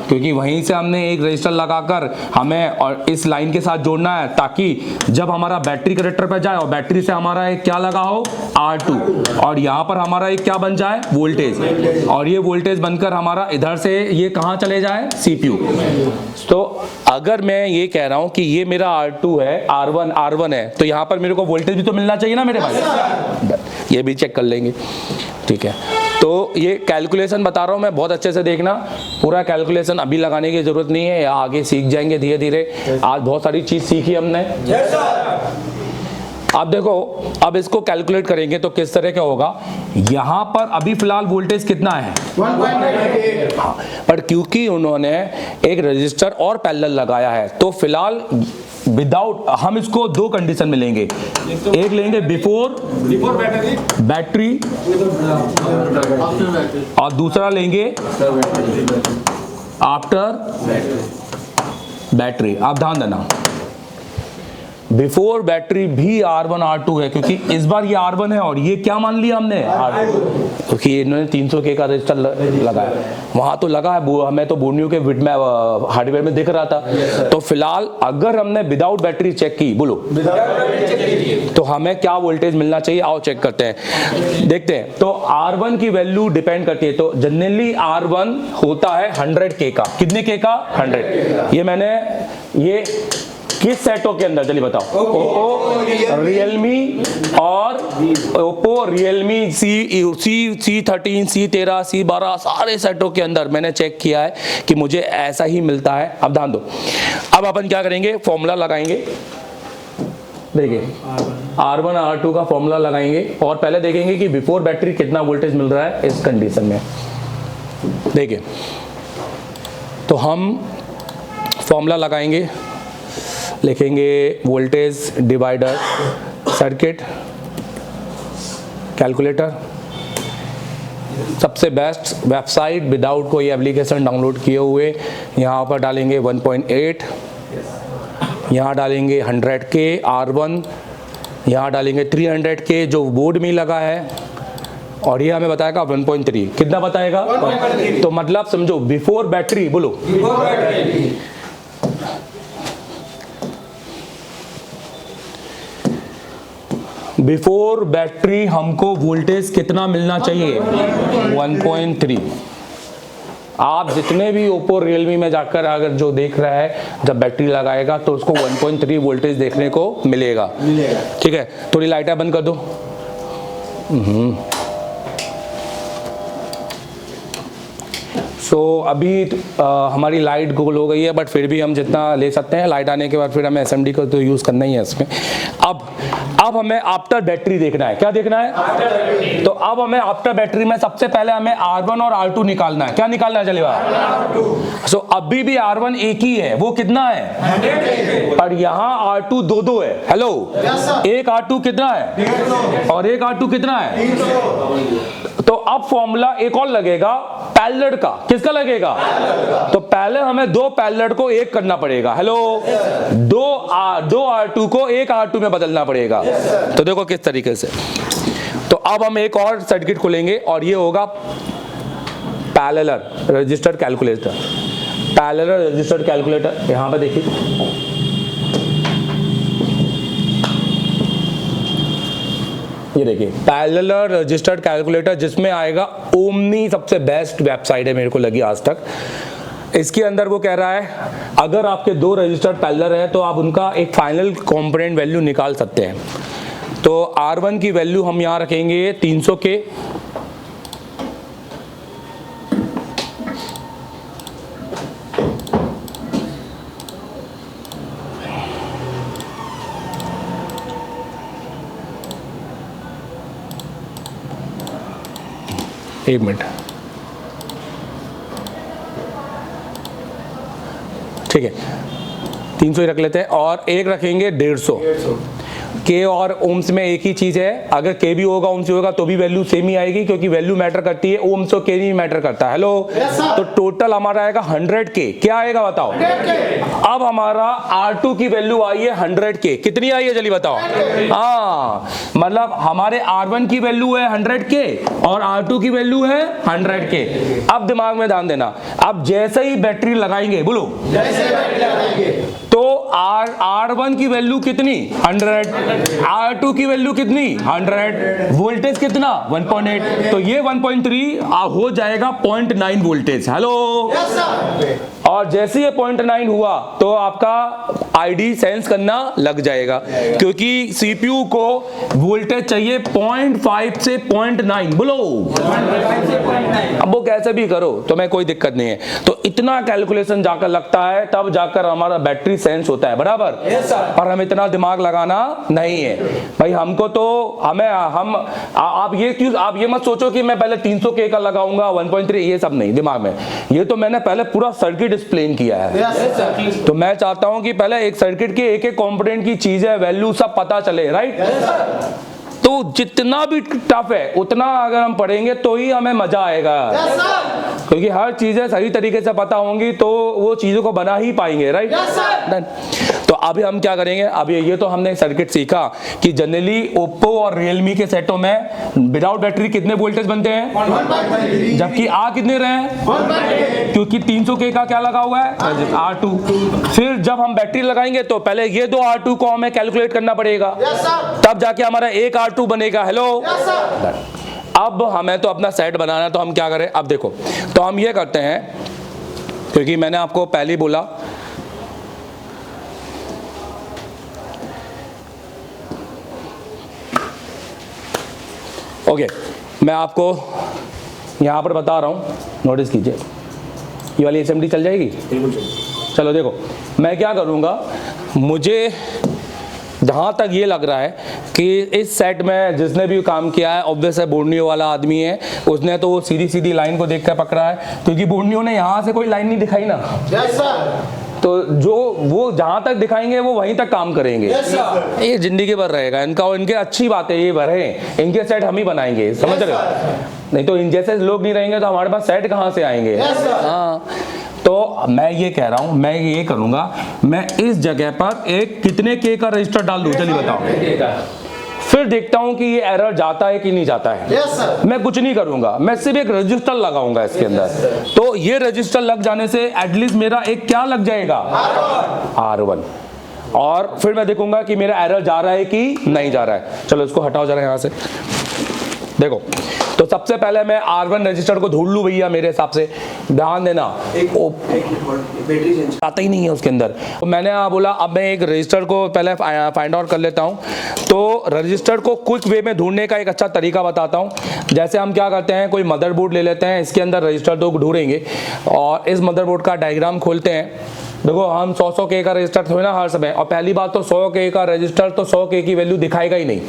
क्योंकि वहीं से हमने एक रजिस्टर लगाकर हमें और इस लाइन के साथ जोड़ना है, ताकि जब हमारा बैटरी कनेक्टर पर जाए और बैटरी से हमारा एक क्या लगा हो R2, और यहाँ पर हमारा एक क्या बन जाए वोल्टेज, और ये वोल्टेज बनकर हमारा इधर से ये कहाँ चले जाए CPU। तो अगर मैं ये कह रहा हूं कि ये मेरा R2 है, R1 है, तो यहाँ पर मेरे को वोल्टेज भी तो मिलना चाहिए ना मेरे भाई, ये भी चेक कर लेंगे, ठीक है। तो ये कैलकुलेशन बता रहा हूँ मैं, बहुत अच्छे से देखना, पूरा कैलकुलेशन अभी लगाने की जरूरत नहीं है, आगे सीख जाएंगे धीरे धीरे। आज बहुत सारी चीज सीखी हमने। अब देखो, अब इसको कैलकुलेट करेंगे तो किस तरह का होगा। यहां पर अभी फिलहाल वोल्टेज कितना है 1.8, हाँ, पर क्योंकि उन्होंने एक रजिस्टर और पैरेलल लगाया है, तो फिलहाल विदाउट, हम इसको दो कंडीशन में लेंगे, एक लेंगे बिफोर बैटरी और दूसरा लेंगे आफ्टर बैटरी। आप ध्यान देना, बिफोर बैटरी भी R1 R2 है, क्योंकि इस बार ये R1 है और ये क्या मान लिया हमने R2, क्योंकि इन्होंने 300K का रजिस्टर लगाया, वहां तो लगा है, हमें तो बोर्नियो के विट में हार्डवेयर में दिख रहा था। तो फिलहाल अगर हमने विदाउट बैटरी चेक की, बोलो तो हमें क्या वोल्टेज मिलना चाहिए, आओ चेक करते हैं, देखते हैं। तो R1 की वैल्यू डिपेंड करती है, तो जनरली R1 होता है 100K का, कितने K का 100। ये मैंने ये किस सेटों के अंदर चलिए बताओ, ओप्पो रियलमी और Oppo Realme C13 C13 C12 सारे सेटों के अंदर मैंने चेक किया है कि मुझे ऐसा ही मिलता है। अब ध्यान दो, अब अपन क्या करेंगे, फॉर्मूला लगाएंगे, देखिए R1 R2 का फॉर्मूला लगाएंगे और पहले देखेंगे कि बिफोर बैटरी कितना वोल्टेज मिल रहा है इस कंडीशन में। देखिए तो हम फॉर्मूला लगाएंगे, लिखेंगे वोल्टेज डिवाइडर सर्किट कैलकुलेटर, सबसे बेस्ट वेबसाइट विदाउट कोई एप्लीकेशन डाउनलोड किए हुए। यहाँ पर डालेंगे 1.8, यहाँ डालेंगे 100K R1, यहाँ डालेंगे 300K जो बोर्ड में लगा है, और ये हमें बताएगा 1.3, कितना बताएगा 1.3। तो मतलब समझो बिफोर बैटरी, बोलो बिफोर बैटरी हमको वोल्टेज कितना मिलना चाहिए 1.3। आप जितने भी ओप्पो रियलमी में जाकर अगर जो देख रहा है, जब बैटरी लगाएगा तो उसको 1.3 वोल्टेज देखने को मिलेगा, ठीक है। थोड़ी लाइटें बंद कर दो। सो अभी हमारी लाइट गोल हो गई है, बट फिर भी हम जितना ले सकते हैं। लाइट आने के बाद फिर हमें एसएमडी को तो यूज़ करना ही है इसमें। अब हमें आफ्टर बैटरी देखना है। क्या देखना है? तो अब हमें आफ्टर बैटरी में सबसे पहले हमें R1 और R2 निकालना है। क्या निकालना है चलिए? सो अभी भी R1 एक ही है, वो कितना है? और यहाँ R2 दो है। हेलो, एक R2 कितना है और एक R2 कितना है? तो अब फॉर्मूला एक और लगेगा पैरेलल का। किसका लगेगा? तो पहले हमें दो पैरेलल को एक करना पड़ेगा। हेलो, दो R2 को एक R2 में बदलना पड़ेगा। तो देखो किस तरीके से। तो अब हम एक और सर्किट खोलेंगे और ये होगा parallel registered calculator. Parallel registered calculator यहां पे देखिए, ये देखिए पैरेलल रजिस्टर्ड कैलकुलेटर, जिसमें आएगा ओमनी। सबसे बेस्ट वेबसाइट है मेरे को लगी आज तक। इसके अंदर वो कह रहा है अगर आपके दो रजिस्टर पैरेलल है तो आप उनका एक फाइनल कंपोनेंट वैल्यू निकाल सकते हैं। तो R1 की वैल्यू हम यहाँ रखेंगे 300 के, एक मिनट, ठीक है 300 ही रख लेते हैं। और एक रखेंगे 150। के और ओम्स में एक ही चीज है, अगर के भी होगा ओम्स भी होगा तो भी वैल्यू सेम ही आएगी, क्योंकि वैल्यू मैटर करती है, ओम्स और के नहीं मैटर करता। हेलो, तो टोटल हमारा आएगा 100 के। क्या आएगा बताओ? अब हमारा R2 की वैल्यू आई है 100 के। कितनी आई है जल्दी बताओ? हाँ, मतलब हमारे R1 की वैल्यू है 100 के और R2 की वैल्यू है 100 के। अब दिमाग में ध्यान देना, अब जैसे ही बैटरी लगाएंगे, बोलो तो R1 की वैल्यू कितनी? 100। R2 की वैल्यू कितनी? 100। वोल्टेज कितना? 1.8। तो ये 1.3 हो जाएगा 0.9 वोल्टेज। हेलो, और जैसे ये 0.9 हुआ तो आपका आईडी सेंस करना लग जाएगा, क्योंकि सीपीयू को वोल्टेज चाहिए 0.5 से 0.9। बोलो, अब वो कैसे भी करो तो मैं कोई दिक्कत नहीं है। तो इतना कैलकुलेशन जाकर लगता है, तब जाकर हमारा बैटरी सेंस होता है। बराबर? पर हम इतना दिमाग लगाना नहीं है भाई। हमको तो आप ये मत सोचो कि मैं पहले 300 के का लगाऊंगा 1.3, ये सब नहीं दिमाग में। ये तो मैंने पहले पूरा सर्किट एक्सप्लेन किया है। तो मैं चाहता हूं कि पहले एक सर्किट के एक एक कंपोनेंट की चीजें, वैल्यू सब पता चले। राइट? तो जितना भी टफ है उतना अगर हम पढ़ेंगे तो ही हमें मजा आएगा, क्योंकि हर चीजें सही तरीके से पता होंगी तो वो चीजों को बना ही पाएंगे। राइट? तो अभी हम क्या करेंगे, अभी ये तो हमने सर्किट सीखा कि जनरली ओप्पो और रियलमी के सेटों में विदाउट बैटरी कितने वोल्टेज बनते हैं, जबकि आ कितने रहे हैं, क्योंकि 300 के का क्या लगा हुआ है? R2। फिर जब हम बैटरी लगाएंगे तो पहले ये दो R2 को हमें कैलकुलेट करना पड़ेगा, तब जाके हमारा एक R2 बनेगा। हेलो, अब हमें तो अपना सेट बनाना है, तो हम क्या करें? अब देखो, तो हम ये करते हैं, क्योंकि मैंने आपको पहले ही बोला ओके, मैं आपको यहाँ पर बता रहा हूँ, नोटिस कीजिए। ये वाली एसएमडी चल जाएगी? चलो देखो, मैं क्या करूँगा, मुझे जहाँ तक ये लग रहा है कि इस सेट में जिसने भी काम किया है ऑब्वियस है बोर्नियो वाला आदमी है, उसने तो वो सीधी सीधी लाइन को देखकर पकड़ा है, क्योंकि बोर्नियो ने यहाँ से कोई लाइन नहीं दिखाई ना। तो जो वो जहां तक दिखाएंगे वो वहीं तक काम करेंगे। ये जिंदगी भर रहेगा इनका, और इनके अच्छी बात है ये भरे, इनके सेट हम ही बनाएंगे, समझ रहे हो? नहीं तो इन जैसे लोग नहीं रहेंगे तो हमारे पास सेट कहाँ से आएंगे? हाँ, तो मैं ये कह रहा हूं, मैं ये करूंगा, मैं इस जगह पर एक कितने के का रजिस्टर डाल दूं, चलिए बताओ। फिर देखता हूं कि ये एरर जाता है कि नहीं जाता है। मैं कुछ नहीं करूंगा, मैं सिर्फ एक रजिस्टर लगाऊंगा इसके अंदर। तो ये रजिस्टर लग जाने से एटलीस्ट मेरा एक क्या लग जाएगा? R1। और फिर मैं देखूंगा कि मेरा एरर जा रहा है कि नहीं जा रहा है। चलो इसको हटाओ जरा यहां से। देखो तो सबसे पहले मैं R1 रजिस्टर को ढूंढ लूँ भैया, मेरे हिसाब से ध्यान देना, बैटरी चेंज आता ही नहीं है उसके अंदर। तो मैंने बोला अब मैं एक रजिस्टर को पहले फाइंड आउट कर लेता हूँ। तो रजिस्टर को क्विक वे में ढूंढने का एक अच्छा तरीका बताता हूँ। जैसे हम क्या करते हैं, कोई मदरबोर्ड ले लेते हैं, इसके अंदर रजिस्टर तो ढूंढेंगे और इस मदरबोर्ड का डायग्राम खोलते हैं। देखो हम 100 के का रजिस्टर थोड़ा ना हर समय, और पहली बात तो 100 के का रजिस्टर तो 100 के की वैल्यू दिखाएगा ही नहीं।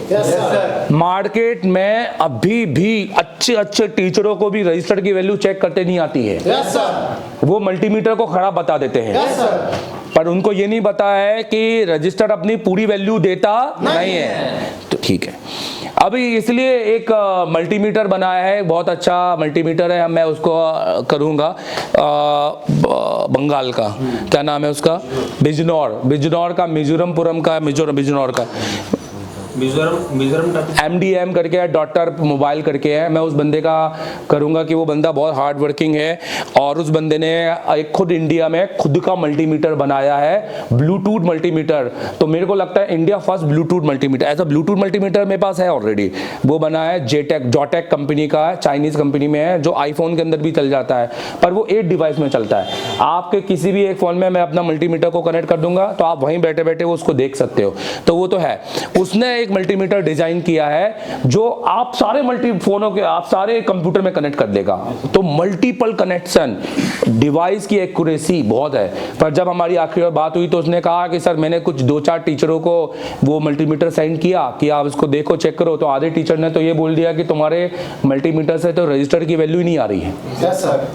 मार्केट में अभी भी अच्छे टीचरों को भी रजिस्टर की वैल्यू चेक करते नहीं आती है। वो मल्टीमीटर को खराब बता देते हैं, पर उनको ये नहीं पता है कि रजिस्टर अपनी पूरी वैल्यू देता नहीं है। तो ठीक है, अभी इसलिए एक मल्टीमीटर बनाया है, बहुत अच्छा मल्टीमीटर है, मैं उसको करूँगा बंगाल का, क्या नाम है उसका, बिजनौर का, मिजोरमपुरम का, बिजनौर का, मिजोरम MDM करके है, डॉटर मोबाइल करके है। मैं उस बंदे का करूंगा कि वो बंदा बहुत हार्ड वर्किंग है और उस बंदे ने एक खुद इंडिया में खुद का मल्टीमीटर बनाया है, ब्लूटूथ मल्टीमीटर। तो मेरे को लगता है इंडिया फर्स्ट ब्लूटूथ मल्टीमीटर, ऐसा ब्लूटूथ मल्टीमीटर मेरे पास है ऑलरेडी। वो बना है जोटेक कंपनी का है, चाइनीज कंपनी में है, जो आईफोन के अंदर भी चल जाता है, पर वो 8 डिवाइस में चलता है। आपके किसी भी एक फोन में मैं अपना मल्टीमीटर को कनेक्ट कर दूंगा, तो आप वहीं बैठे बैठे उसको देख सकते हो। तो वो तो है, उसने मल्टीमीटर डिजाइन किया है जो आप सारे फोनों के, आप सारे कंप्यूटर में कनेक्ट कर देगा। तो मल्टीपल कनेक्शन, डिवाइस की एक्यूरेसी बहुत है। पर जब हमारी आखिरी बार बात हुई तो उसने कहा कि सर मैंने कुछ 2-4 टीचरों को वो मल्टीमीटर सेंड किया कि आप इसको देखो, चेक करो। तो आधे टीचर ने तो ये बोल दिया कि तुम्हारे मल्टीमीटर से तो रजिस्टर की वैल्यू ही नहीं आ रही है। yes, sir.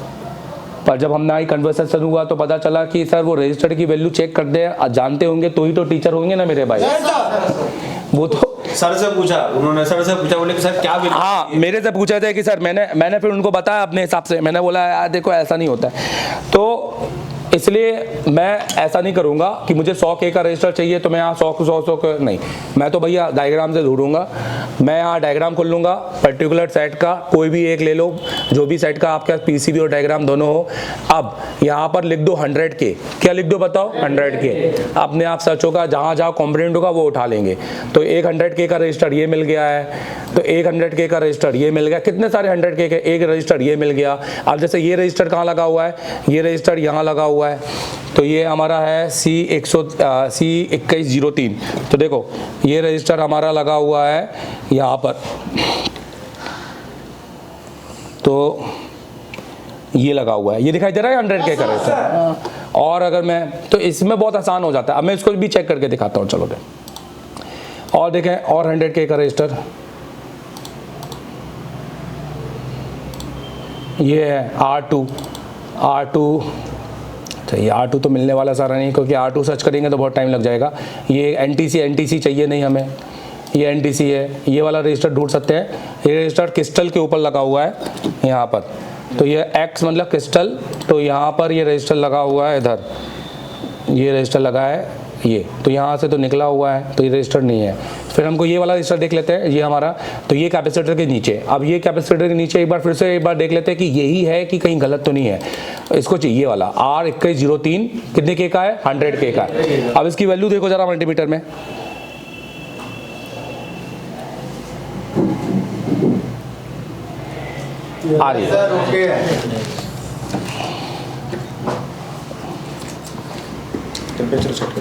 पर जब हमने आई कन्वर्सेशन हुआ तो पता चला कि सर वो रजिस्टर की वैल्यू चेक कर दे, जानते होंगे तो ही तो टीचर होंगे ना मेरे भाई। वो तो सर से पूछा, उन्होंने सर से पूछा, बोले कि सर क्या, हाँ मेरे से पूछा था कि सर मैंने फिर उनको बताया अपने हिसाब से, मैंने बोला यार देखो ऐसा नहीं होता है। तो इसलिए मैं ऐसा नहीं करूंगा कि मुझे 100 के का रजिस्टर चाहिए तो मैं यहाँ 100 का नहीं, मैं तो भैया डायग्राम से ढूंढूंगा। मैं यहाँ डायग्राम खोल लूँगा पर्टिकुलर सेट का, कोई भी एक ले लो, जो भी सेट का आपके पास PCB और डायग्राम दोनों हो। अब यहाँ पर लिख दो 100 के, क्या लिख दो बताओ, 100 के। अपने आप सर्च होगा, जहाँ जहाँ कॉम्पोनेंट होगा वो उठा लेंगे। तो एक 100 के का रजिस्टर ये मिल गया है, तो एक 100 के का रजिस्टर ये मिल गया, कितने सारे 100 के एक रजिस्टर ये मिल गया। अब जैसे ये रजिस्टर कहाँ लगा हुआ है, ये रजिस्टर यहाँ लगा हुआ है, तो ये हमारा है C2103। तो देखो ये रजिस्टर हमारा लगा हुआ है यहाँ पर, तो ये लगा हुआ है, ये दिखाई दे रहा है 100 के का रजिस्टर। और अगर मैं, तो इसमें बहुत आसान हो जाता है। अब मैं इसको भी चेक करके दिखाता हूँ, चलो और देखें, और 100 के का रजिस्टर ये है R2। ये R2 तो मिलने वाला सारा नहीं, क्योंकि R2 सर्च करेंगे तो बहुत टाइम लग जाएगा। ये NTC चाहिए नहीं हमें, ये NTC है, ये वाला रजिस्टर ढूंढ सकते हैं। ये रजिस्टर क्रिस्टल के ऊपर लगा हुआ है यहाँ पर, तो ये X मतलब क्रिस्टल, तो यहाँ पर ये रजिस्टर लगा हुआ है, इधर ये रजिस्टर लगा है ये, तो यहाँ से तो निकला हुआ है, तो ये रजिस्टर नहीं है। फिर हमको ये वाला रजिस्टर देख लेते हैं, ये हमारा, तो ये कैपेसिटर के नीचे। अब ये कैपेसिटर के नीचे फिर से एक बार देख लेते हैं कि यही है कि कहीं गलत तो नहीं है। इसको चाहिए वाला R2103, कितने के का है, 100 के का है। अब इसकी वैल्यू देखो जरा मल्टीमीटर में, आ रही है। टेम्परेचर सेट कर,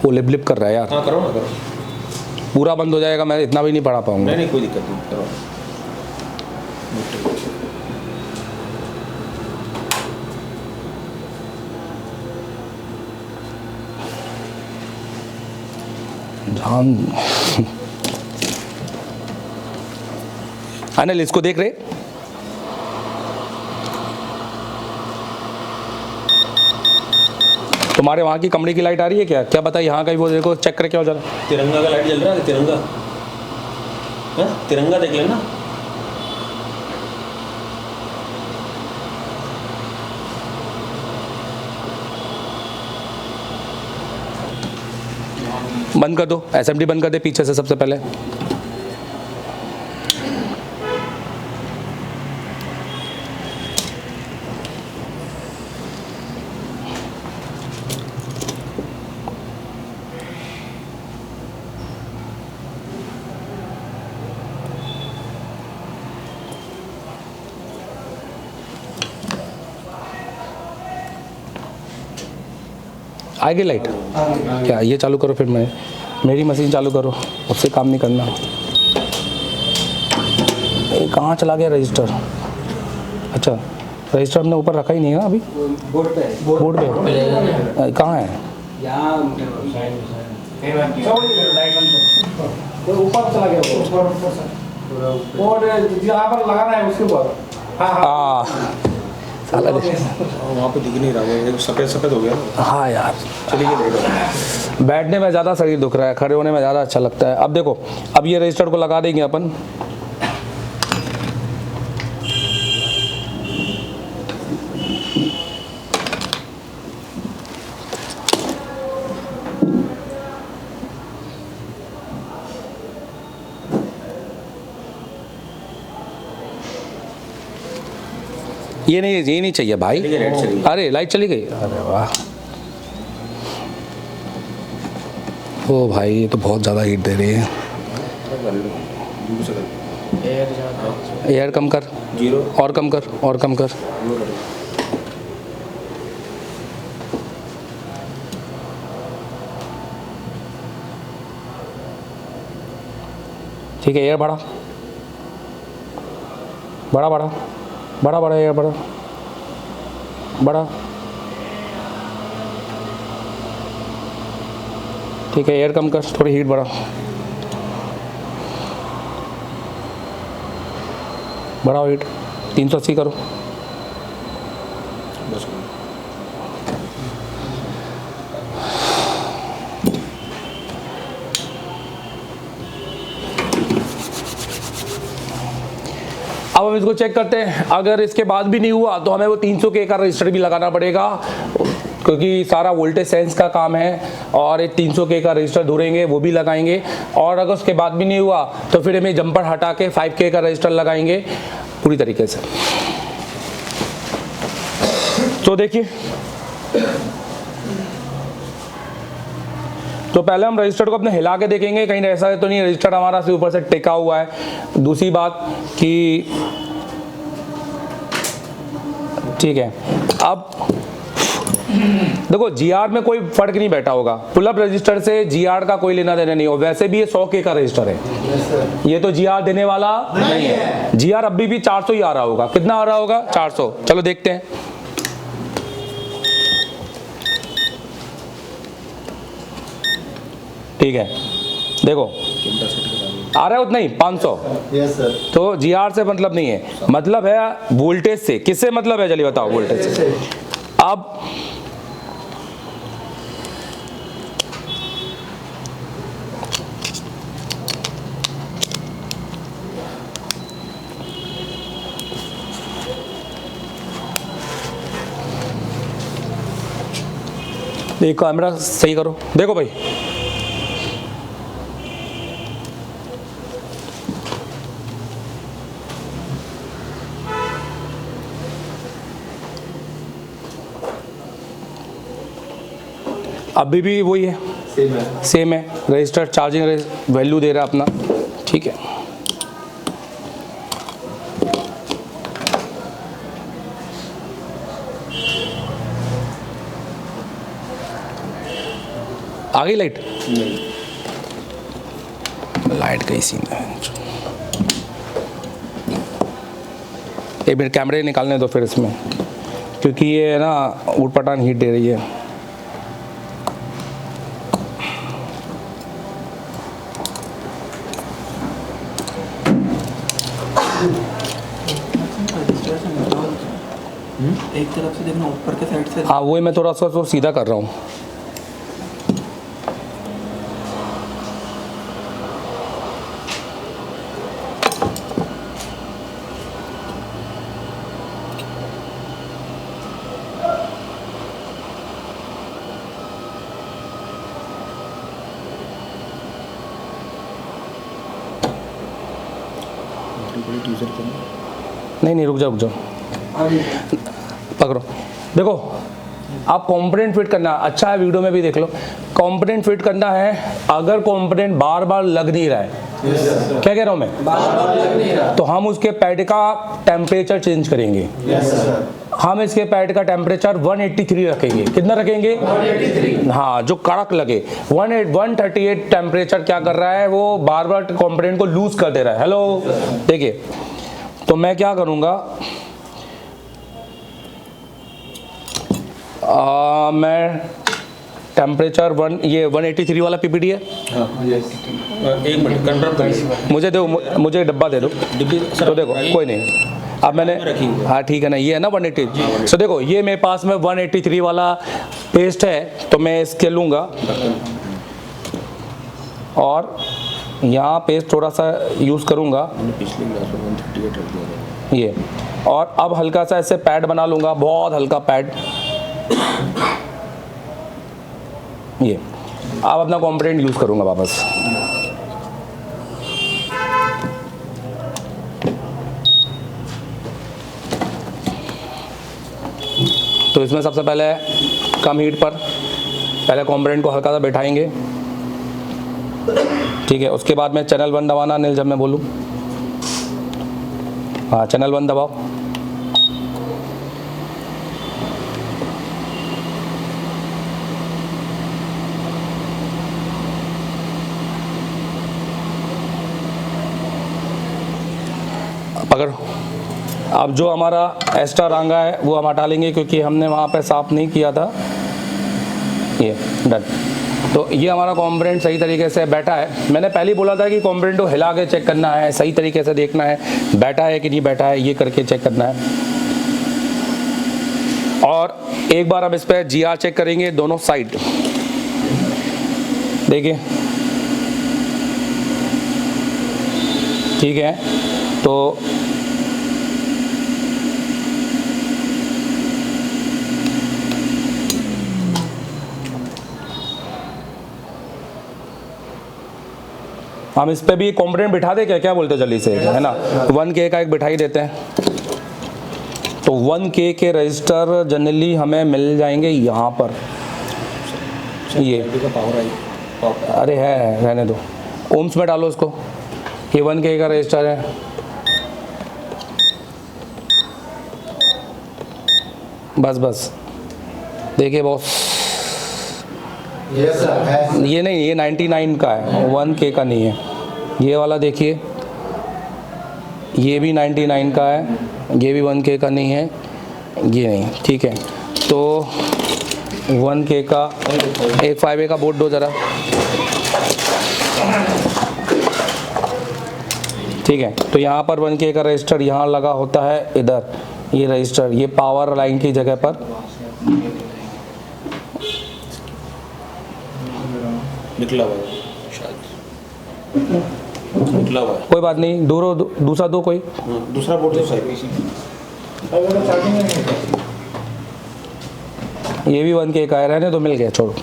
वो लिप कर रहा है यार। हाँ करो ना, करो, पूरा बंद हो जाएगा, मैं इतना भी नहीं पढ़ा पाऊंगा। नहीं कोई दिक्कत नहीं, करो। अनिल इसको देख रहे, तुम्हारे वहाँ की कमरे की लाइट आ रही है क्या, क्या पता यहाँ का ही वो देखो, चेक करके आओ जरा। तिरंगा का लाइट जल रहा है, तिरंगा है, तिरंगा देख लेना। बंद कर दो, SMD बंद कर दे पीछे से सबसे पहले। आएगी लाइट? क्या ये चालू करो, फिर मैं मेरी मशीन चालू करो, उससे काम नहीं करना। ये कहाँ चला गया रजिस्टर? अच्छा रजिस्टर हमने ऊपर रखा ही नहीं है ना अभी, बोर्ड पे कहाँ है? ऊपर चला गया, यहाँ पर लगाना है उसके ऊपर। हाँ साला वहाँ पे दिख नहीं रहा, वो सफ़ेद सफ़ेद हो गया ना। हाँ यार चलिए देखो, बैठने में ज़्यादा शरीर दुख रहा है, खड़े होने में ज़्यादा अच्छा लगता है। अब देखो, अब ये रजिस्टर को लगा देंगे अपन। ये नहीं चाहिए भाई। अरे लाइट चली गई, अरे वाह। ओ भाई ये तो बहुत ज़्यादा हीट दे रही है। एयर कम कर, 0 और कम कर, और कम कर। ठीक है, एयर बढ़ा बड़ा बड़ा बड़ा बड़ा एयर बड़ा बड़ा। ठीक है, एयर कम कर, थोड़ी हीट बढ़ा, बढ़ाओ हीट, 380 करो। बस अब हम इसको चेक करते हैं। अगर इसके बाद भी नहीं हुआ तो हमें वो 300 के का रजिस्टर भी लगाना पड़ेगा, क्योंकि सारा वोल्टेज सेंस का काम है। और एक 300 के का रजिस्टर ढूंढेंगे, वो भी लगाएंगे। और अगर उसके बाद भी नहीं हुआ तो फिर हमें जंपर हटा के 5K का रजिस्टर लगाएंगे पूरी तरीके से। तो देखिए, तो पहले हम रजिस्टर को अपने हिला के देखेंगे, कहीं ऐसा है तो नहीं रजिस्टर हमारा से ऊपर से टिका हुआ है। दूसरी बात कि ठीक है, अब देखो GR में कोई फर्क नहीं बैठा होगा, पुल अप रजिस्टर से GR का कोई लेना देना नहीं हो। वैसे भी ये 100K का रजिस्टर है, ये तो GR देने वाला नहीं है। GR अभी भी 400 ही आ रहा होगा। कितना आ रहा होगा? 400। चलो देखते हैं। ठीक है, देखो आ रहा है उतना ही 500। Yes sir. तो GR से मतलब नहीं है, मतलब है वोल्टेज से। किससे मतलब है चलिए बताओ? वोल्टेज से। अब एक कैमरा सही करो, देखो भाई, अभी भी वही है, सेम है। रजिस्टर चार्जिंग वैल्यू दे रहा है अपना। ठीक है, आ गई लाइट? लाइट का ही सीन है। एक मिनट कैमरे निकालने दो फिर इसमें, क्योंकि ये है ना उटपटांग हीट दे रही है। एक तरफ से देखना, ऊपर के साइड से। हाँ वही मैं थोड़ा सा तो सीधा कर रहा हूँ। नहीं रुक जाओ पकड़ो। देखो आप कंपोनेंट फिट करना अच्छा है, वीडियो में भी देख लो। कंपोनेंट फिट करना है, अगर कंपोनेंट बार बार लग नहीं रहा है, क्या कह रहा हूँ मैं, बार बार लग नहीं रहा, तो हम उसके पैड का टेम्परेचर चेंज करेंगे। हम इसके पैड का टेम्परेचर 183 रखेंगे। कितना रखेंगे? 183। हाँ, जो कड़क लगे। 138 टेम्परेचर क्या कर रहा है, वो बार बार कंपोनेंट को लूज कर दे रहा है। हेलो, देखिए, तो मैं क्या करूँगा, मैं टेम्परेचर 183 वाला पीपीटी है। एक मिनट कंट्रोल करिए, मुझे दो, मुझे डब्बा दे दो। डिब्बी तो देखो, कोई नहीं, अब मैंने, हाँ ठीक है ना, ये है ना 180। तो देखो, ये मेरे पास में 183 वाला पेस्ट है, तो मैं इसके लूँगा और यहाँ पेस्ट थोड़ा सा यूज़ करूँगा, पिछले क्लास में 138 रख दिया ये, और अब हल्का सा ऐसे पैड बना लूँगा, बहुत हल्का पैड। ये अब अपना कॉम्पोनेंट यूज़ करूँगा वापस। तो इसमें सबसे पहले कम हीट पर पहले कॉम्पोनेंट को हल्का सा बैठाएंगे, ठीक है। उसके बाद में चैनल 1 दबाना, अनिल जब मैं बोलूँ, हाँ चैनल 1 दबाओ। पकड़। अब जो हमारा एक्स्ट्रा रांगा है वो हम हटा लेंगे, क्योंकि हमने वहाँ पे साफ नहीं किया था। ये डन। तो ये हमारा कॉम्पोनेंट सही तरीके से बैठा है। मैंने पहले ही बोला था कि कॉम्पोनेंट को हिला के चेक करना है, सही तरीके से देखना है बैठा है कि नहीं बैठा है, ये करके चेक करना है। और एक बार हम इस पर GR चेक करेंगे दोनों साइड। देखिए, ठीक है। तो हम इस पे भी कॉम्पोनेंट बिठा दे क्या बोलते हो जल्दी से, है ना। 1K का एक बिठा ही देते हैं। तो 1K के रजिस्टर जनरली हमें मिल जाएंगे यहाँ पर। ये पावर आई, अरे है, रहने दो, ओम्स में डालो उसको। ये 1K का रजिस्टर है। बस बस, देखिए बॉस, ये नहीं, ये 99 का है, 1K का नहीं है। ये वाला देखिए, ये भी 99 का है, ये भी 1K का नहीं है, ये नहीं, ठीक है। तो 1K का एक 5A का बोर्ड दो ज़रा, ठीक है। तो यहाँ पर 1K का रजिस्टर यहाँ लगा होता है, इधर ये रजिस्टर, ये पावर लाइन की जगह पर। निकला हुआ है शायद, निकला हुआ है, कोई बात नहीं, दूसरा दो कोई। दूसरा बोर्ड तो सही। ये भी 1K का है, रहने तो मिल गया, छोड़ो।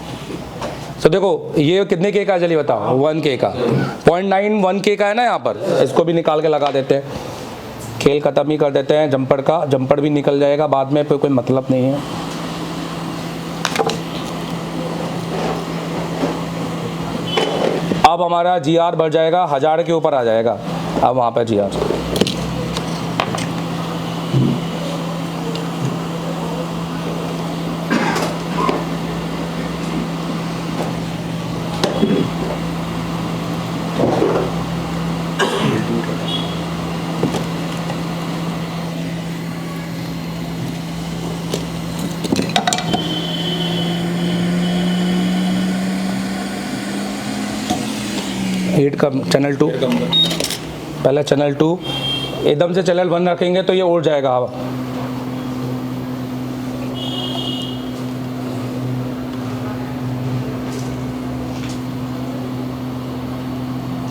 तो देखो, ये कितने K का है जल्दी बताओ? 1K का, 0.9 1K का है ना यहाँ पर। इसको भी निकाल के लगा देते हैं, खेल ख़त्म ही कर देते हैं। जंपर का, जंपर भी निकल जाएगा बाद में, कोई मतलब नहीं है। अब हमारा GR बढ़ जाएगा, 1000 के ऊपर आ जाएगा। अब वहाँ पर GR हीट कम, चैनल 2, पहले चैनल 2, एकदम से चैनल 1 रखेंगे तो ये उड़ जाएगा हवा।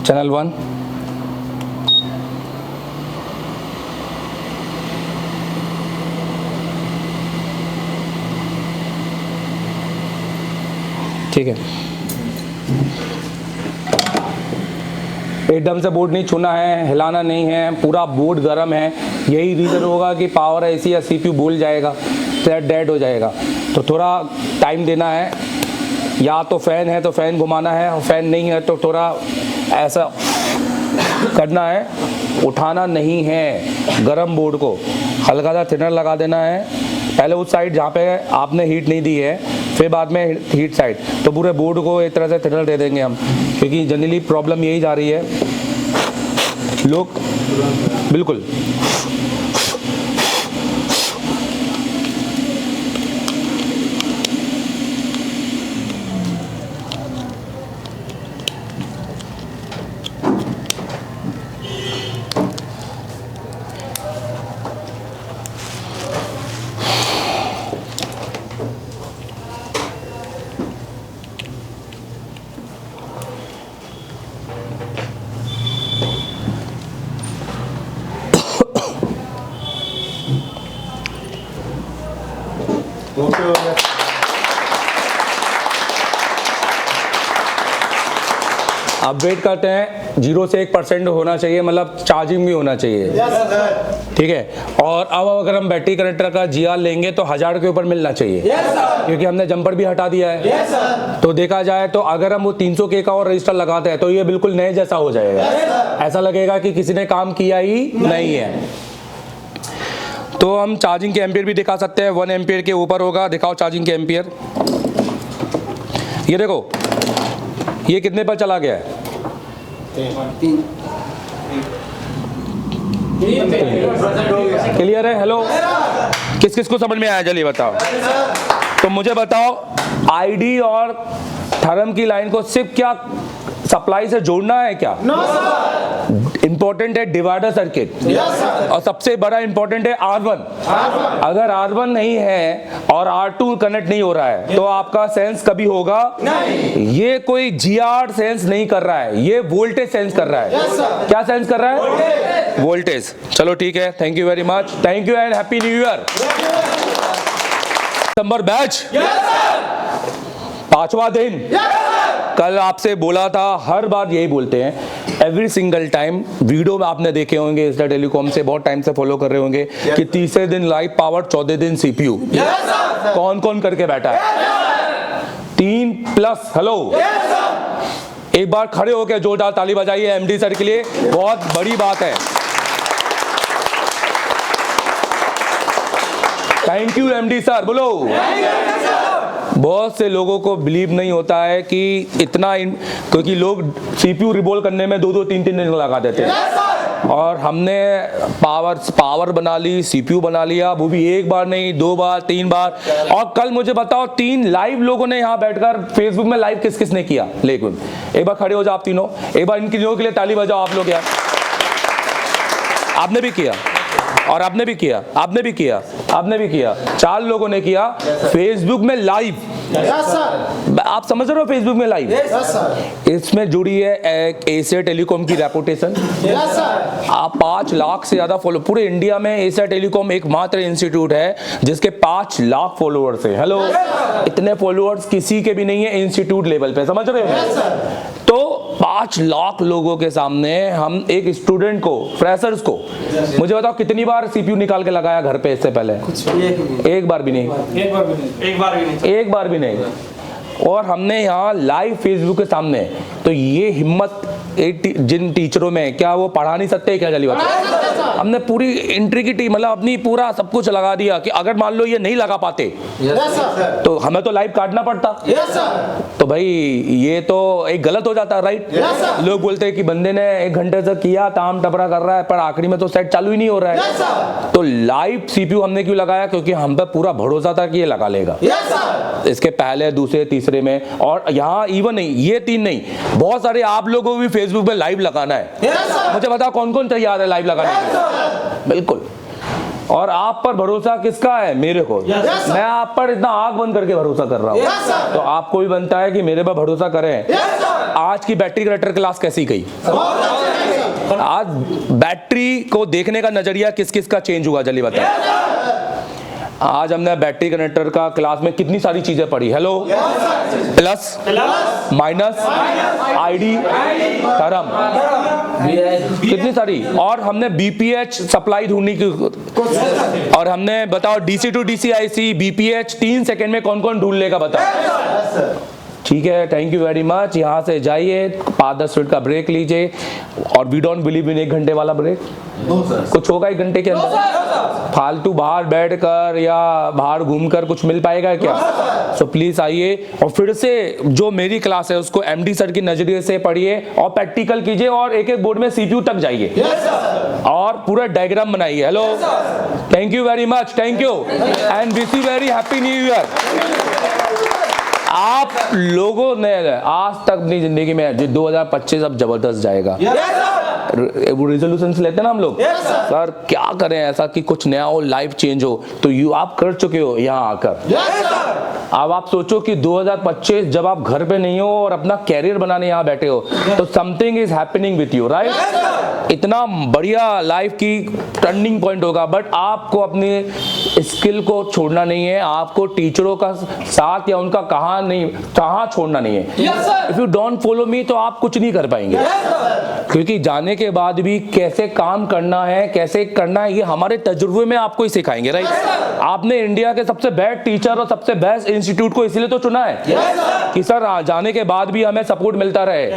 चैनल 1, ठीक है। एकदम से बोर्ड नहीं छूना है, हिलाना नहीं है, पूरा बोर्ड गर्म है। यही रीज़न होगा कि पावर ऐसी या CPU बोल जाएगा, थ्रेड डेड हो जाएगा। तो थोड़ा टाइम देना है, या तो फ़ैन है तो फ़ैन घुमाना है, और फ़ैन नहीं है तो थोड़ा ऐसा करना है, उठाना नहीं है। गर्म बोर्ड को हल्का सा थिनर लगा देना है पहले उस साइड जहाँ पे आपने हीट नहीं दी है, फिर बाद में हीट साइड, तो पूरे बोर्ड को एक तरह से थिनर दे देंगे हम, क्योंकि जनरली प्रॉब्लम यही जा रही है लोग। बिल्कुल अब वेट करते हैं, 0 से 1% होना चाहिए, मतलब चार्जिंग भी होना चाहिए। ठीक है। और अब अगर हम बैटरी कनेक्टर का GR लेंगे तो 1000 के ऊपर मिलना चाहिए, क्योंकि हमने जंपर भी हटा दिया है। तो देखा जाए तो अगर हम वो 300 के का और रजिस्टर लगाते हैं तो ये बिल्कुल नए जैसा हो जाएगा, ऐसा लगेगा कि किसी ने काम किया ही नहीं है। तो हम चार्जिंग के एम्पियर भी दिखा सकते हैं, 1 एम्पियर के ऊपर होगा। दिखाओ चार्जिंग के एम्पियर, ये देखो ये कितने पर चला गया है? 3। क्लियर है? हेलो, किस किस को समझ में आया जल्दी बताओ। तो मुझे बताओ, आईडी और थर्म की लाइन को सिर्फ क्या सप्लाई से जोड़ना है क्या? इंपॉर्टेंट है डिवाइडर सर्किट, और सबसे बड़ा इंपॉर्टेंट है R1। अगर R1 नहीं है और R2 कनेक्ट नहीं हो रहा है तो आपका सेंस कभी होगा नहीं। ये कोई GR सेंस नहीं कर रहा है, ये वोल्टेज सेंस कर रहा है। क्या सेंस कर रहा है? वोल्टेज। चलो ठीक है, thank you very much, thank you and happy new year. Number batch 5वां दिन। कल आपसे बोला था, हर बार यही बोलते हैं एवरी सिंगल टाइम। वीडियो में आपने देखे होंगे, एसडा टेलीकॉम से बहुत टाइम से फॉलो कर रहे होंगे कि तीसरे दिन लाइव पावर, 14 दिन CPU। कौन कौन करके बैठा है? 3+। हेलो, एक बार खड़े होकर जोरदार ताली बजाइए MD सर के लिए, बहुत बड़ी बात है। थैंक यू MD सर, बोलो। बहुत से लोगों को बिलीव नहीं होता है कि इतना क्योंकि लोग CPU रिवॉल्व करने में 2-2, 3-3 दिन लगा देते हैं, और हमने पावर बना ली, CPU बना लिया, वो भी एक बार नहीं, 2 बार, 3 बार। और कल मुझे बताओ 3 लाइव लोगों ने यहाँ बैठकर फेसबुक में लाइव किस किस ने किया? लेकिन एक बार खड़े हो जाओ आप तीनों, एक बार इन तीनों के लिए ताली बजाओ आप लोग यार। आपने भी किया, और आपने भी किया, आपने भी किया, आपने भी किया, 4 लोगों ने किया फेसबुक में लाइव। आप समझ रहे हो फेसबुक में लाइव? इसमें जुड़ी है एक एशिया टेलीकॉम की रेपुटेशन। आप 5 लाख से ज्यादा फॉलो, पूरे इंडिया में एशिया टेलीकॉम एकमात्र इंस्टीट्यूट है जिसके 5 लाख फॉलोअर्स है। हेलो, इतने फॉलोअर्स किसी के भी नहीं है इंस्टीट्यूट लेवल पे, समझ रहे हो? तो 5 लाख लोगों के सामने हम एक स्टूडेंट को, फ्रेशर्स को, मुझे बताओ कितनी बार CPU निकाल के लगाया घर पे इससे पहले? एक बार भी नहीं, एक बार भी नहीं। और हमने यहाँ लाइव फेसबुक के सामने, तो ये हिम्मत जिन टीचरों में, क्या वो पढ़ा नहीं सकते क्या? जल्दी बताओ। हमने पूरी एंट्री की टीम, मतलब अपनी पूरा सब कुछ लगा दिया कि अगर मान लो ये नहीं लगा पाते तो हमें तो लाइव काटना पड़ता। तो भाई ये तो एक गलत हो जाता, राइट? लोग बोलते हैं कि बंदे ने 1 घंटे से किया, ताम टपरा कर रहा है, पर आखिरी में तो सेट चालू ही नहीं हो रहा है। तो लाइव CPU हमने क्यों लगाया? क्योंकि हम पे पूरा भरोसा था कि ये लगा लेगा। इसके पहले, दूसरे, तीसरे में, और यहाँ इवन नहीं, ये 3 नहीं, बहुत सारे आप लोगों को भी फेसबुक पे लाइव लगाना है। मुझे बताओ कौन कौन तैयार है लाइव लगाने के लिए? बिल्कुल। और आप पर भरोसा किसका है? मेरे को। मैं आप पर इतना आंख बंद करके भरोसा कर रहा हूँ, तो आपको भी बनता है कि मेरे पर भरोसा करें। आज की बैटरी कनेक्टर क्लास कैसी गई? आज बैटरी को देखने का नजरिया किस किस का चेंज हुआ? जल्दी बताओ। आज हमने बैटरी कनेक्टर का क्लास में कितनी सारी चीजें पढ़ी। Hello, plus, minus, ID, therm, कितनी सारी। और हमने BPH सप्लाई ढूंढने की, और हमने बताओ DC to DC IC BPH 3 second में कौन कौन ढूंढ लेगा? बताओ। ठीक है, थैंक यू वेरी मच। यहाँ से जाइए, 5-10 मिनट का ब्रेक लीजिए। और वी डोंट बिलीव इन 1 घंटे वाला ब्रेक। कुछ होगा 1 घंटे के अंदर? फालतू बाहर बैठकर या बाहर घूमकर कुछ मिल पाएगा क्या? सो प्लीज आइए और फिर से जो मेरी क्लास है उसको एमडी सर की नजरिए से पढ़िए और प्रैक्टिकल कीजिए और एक एक बोर्ड में सीपीयू तक जाइए और पूरा डायग्राम बनाइए। Hello, thank you very much, thank you and wish you very happy new year. आप लोगों ने आज तक अपनी जिंदगी में 2025 अब जबरदस्त जाएगा। वो रेजोल्यूशन लेते हैं ना हम लोग, सर क्या करें ऐसा कि कुछ नया हो, लाइफ चेंज हो, तो आप कर चुके हो यहाँ आकर। अब आप सोचो कि 2025 जब आप घर पे नहीं हो और अपना कैरियर बनाने यहाँ बैठे हो, तो something is happening with you, right? इतना बढ़िया लाइफ की टर्निंग पॉइंट होगा, बट आपको अपनी स्किल को छोड़ना नहीं है, आपको टीचरों का साथ या उनका कहाँ छोड़ना नहीं है। If you don't follow me तो आप कुछ नहीं कर पाएंगे, क्योंकि जाने के बाद भी कैसे काम करना है, कैसे करना है, ये हमारे तजुर्बे में आपको ही सिखाएंगे, राइट? आपने इंडिया के सबसे बेस्ट टीचर और सबसे बेस्ट इंस्टीट्यूट को इसीलिए तो चुना है कि सर जाने के बाद भी हमें सपोर्ट मिलता रहे।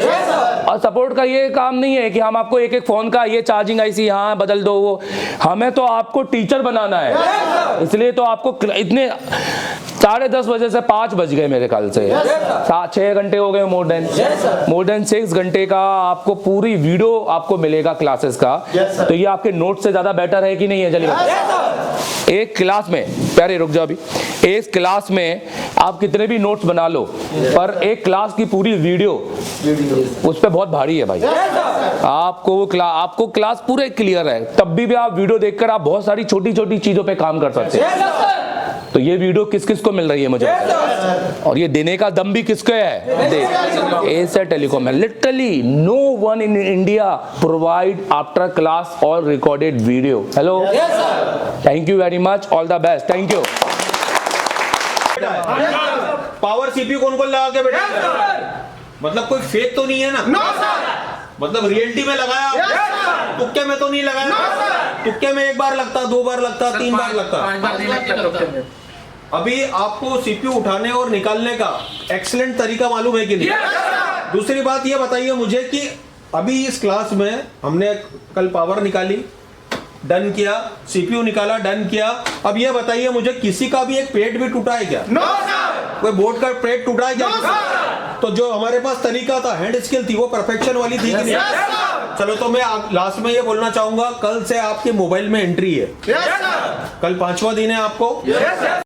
और सपोर्ट का ये काम नहीं है कि हम आपको एक एक फोन का ये चार्जिंग आईसी यहाँ बदल दो, वो हमें तो आपको टीचर बनाना है। इसलिए तो आपको इतने 10:30 बजे से 5 बज गए मेरे ख्याल से, 6 घंटे हो गए, मोर देन 6 घंटे का आपको पूरी वीडियो आपको मिलेगा क्लासेस का। तो ये आपके नोट से ज्यादा बेटर है कि नहीं है? चलिए, एक क्लास में, प्यारे रुक जाओ अभी, एक क्लास में आप कितने भी नोट्स बना लो, पर एक क्लास की पूरी वीडियो उस पर बहुत भारी है भाई। आपको क्लास पूरे क्लियर है, तब भी आप वीडियो देखकर आप बहुत सारी छोटी छोटी चीजों पे काम कर सकते हैं। तो ये वीडियो किस किस को मिल रही है मुझे, और ये देने का दम भी किसको है? एशिया टेलीकॉम है। Literally no one in India provide after class और recorded video. Hello, thank you very much, all the best, thank you. Power CPU कौन लगा के बैठा? मतलब कोई फेक तो नहीं है ना? मतलब रियलिटी में लगाया, तुक्के में तो नहीं लगाया? तुक्के में 1 बार लगता, 2 बार लगता, 3 बार लगता। अभी आपको सीपीयू उठाने और निकालने का एक्सीलेंट तरीका मालूम है कि नहीं? दूसरी बात ये बताइए मुझे कि अभी इस क्लास में हमने कल पावर निकाली, डन किया, सीपीयू निकाला, डन किया। अब ये बताइए मुझे, किसी का भी एक पेट भी टूटा है क्या? कोई बोर्ड का पेट टूटा है क्या? तो जो हमारे पास तरीका था, हैंड स्किल थी, वो परफेक्शन वाली थी कि नहीं? चलो, तो मैं लास्ट में ये बोलना चाहूंगा, कल से आपके मोबाइल में एंट्री है। कल 5वां दिन है आपको।